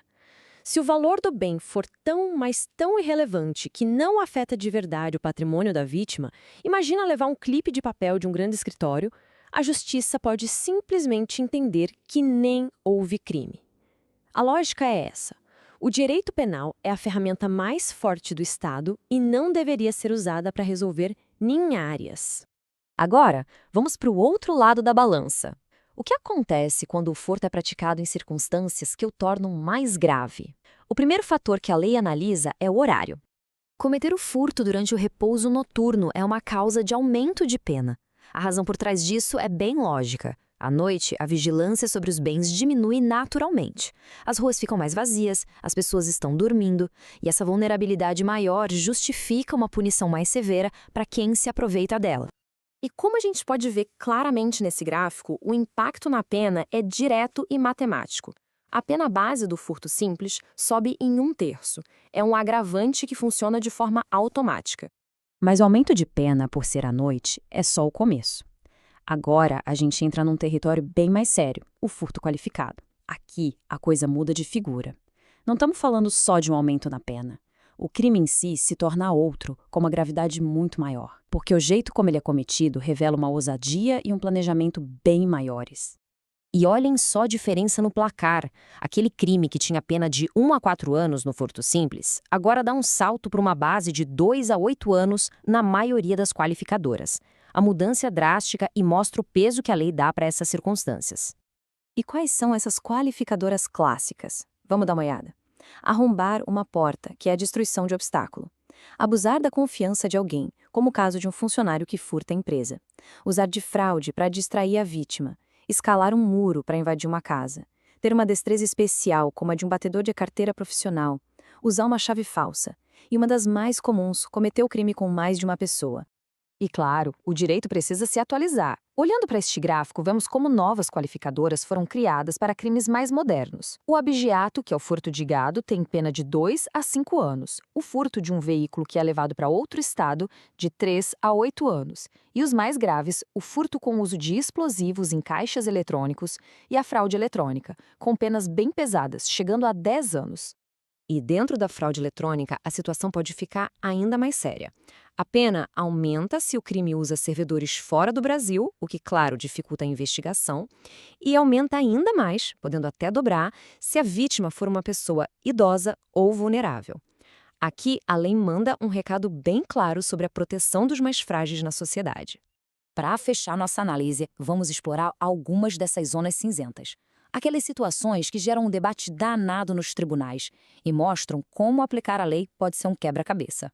Se o valor do bem for tão, mas tão irrelevante que não afeta de verdade o patrimônio da vítima, imagina levar um clipe de papel de um grande escritório, a justiça pode simplesmente entender que nem houve crime. A lógica é essa. O direito penal é a ferramenta mais forte do Estado e não deveria ser usada para resolver ninhárias. Agora, vamos para o outro lado da balança. O que acontece quando o furto é praticado em circunstâncias que o tornam mais grave? O primeiro fator que a lei analisa é o horário. Cometer o furto durante o repouso noturno é uma causa de aumento de pena. A razão por trás disso é bem lógica. À noite, a vigilância sobre os bens diminui naturalmente. As ruas ficam mais vazias, as pessoas estão dormindo, e essa vulnerabilidade maior justifica uma punição mais severa para quem se aproveita dela. E como a gente pode ver claramente nesse gráfico, o impacto na pena é direto e matemático. A pena base do furto simples sobe em 1/3. É um agravante que funciona de forma automática. Mas o aumento de pena por ser à noite é só o começo. Agora a gente entra num território bem mais sério, o furto qualificado. Aqui a coisa muda de figura. Não estamos falando só de um aumento na pena. O crime em si se torna outro, com uma gravidade muito maior, porque o jeito como ele é cometido revela uma ousadia e um planejamento bem maiores. E olhem só a diferença no placar. Aquele crime que tinha pena de 1 a 4 anos no furto simples, agora dá um salto para uma base de 2 a 8 anos na maioria das qualificadoras. A mudança é drástica e mostra o peso que a lei dá para essas circunstâncias. E quais são essas qualificadoras clássicas? Vamos dar uma olhada. Arrombar uma porta, que é a destruição de obstáculo. Abusar da confiança de alguém, como o caso de um funcionário que furta a empresa. Usar de fraude para distrair a vítima. Escalar um muro para invadir uma casa. Ter uma destreza especial, como a de um batedor de carteira profissional. Usar uma chave falsa. E uma das mais comuns, cometer o crime com mais de uma pessoa. E claro, o direito precisa se atualizar. Olhando para este gráfico, vemos como novas qualificadoras foram criadas para crimes mais modernos. O abigeato, que é o furto de gado, tem pena de 2 a 5 anos. O furto de um veículo que é levado para outro estado, de 3 a 8 anos. E os mais graves, o furto com uso de explosivos em caixas eletrônicos e a fraude eletrônica, com penas bem pesadas, chegando a 10 anos. E dentro da fraude eletrônica, a situação pode ficar ainda mais séria. A pena aumenta se o crime usa servidores fora do Brasil, o que, claro, dificulta a investigação, e aumenta ainda mais, podendo até dobrar, se a vítima for uma pessoa idosa ou vulnerável. Aqui, a lei manda um recado bem claro sobre a proteção dos mais frágeis na sociedade. Para fechar nossa análise, vamos explorar algumas dessas zonas cinzentas. Aquelas situações que geram um debate danado nos tribunais e mostram como aplicar a lei pode ser um quebra-cabeça.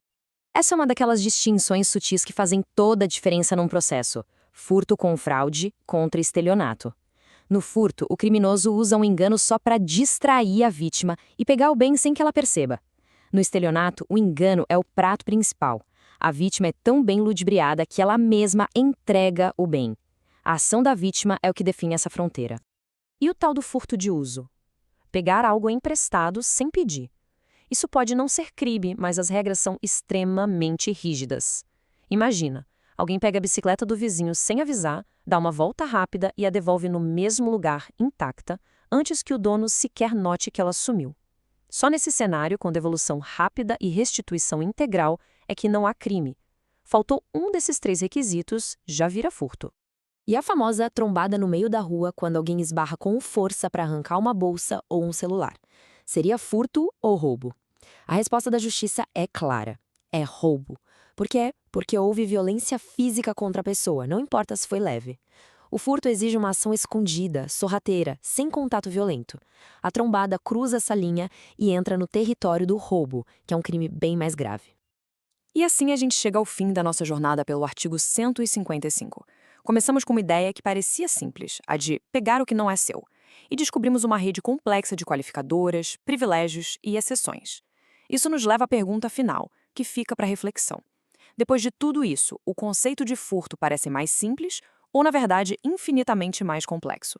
Essa é uma daquelas distinções sutis que fazem toda a diferença num processo. Furto com fraude contra estelionato. No furto, o criminoso usa um engano só para distrair a vítima e pegar o bem sem que ela perceba. No estelionato, o engano é o prato principal. A vítima é tão bem ludibriada que ela mesma entrega o bem. A ação da vítima é o que define essa fronteira. E o tal do furto de uso? Pegar algo emprestado sem pedir. Isso pode não ser crime, mas as regras são extremamente rígidas. Imagina, alguém pega a bicicleta do vizinho sem avisar, dá uma volta rápida e a devolve no mesmo lugar, intacta, antes que o dono sequer note que ela sumiu. Só nesse cenário, com devolução rápida e restituição integral, é que não há crime. Faltou um desses 3 requisitos, já vira furto. E a famosa trombada no meio da rua quando alguém esbarra com força para arrancar uma bolsa ou um celular. Seria furto ou roubo? A resposta da justiça é clara. É roubo. Por quê? Porque houve violência física contra a pessoa, não importa se foi leve. O furto exige uma ação escondida, sorrateira, sem contato violento. A trombada cruza essa linha e entra no território do roubo, que é um crime bem mais grave. E assim a gente chega ao fim da nossa jornada pelo artigo 155. Começamos com uma ideia que parecia simples, a de pegar o que não é seu, e descobrimos uma rede complexa de qualificadoras, privilégios e exceções. Isso nos leva à pergunta final, que fica para reflexão. Depois de tudo isso, o conceito de furto parece mais simples ou, na verdade, infinitamente mais complexo?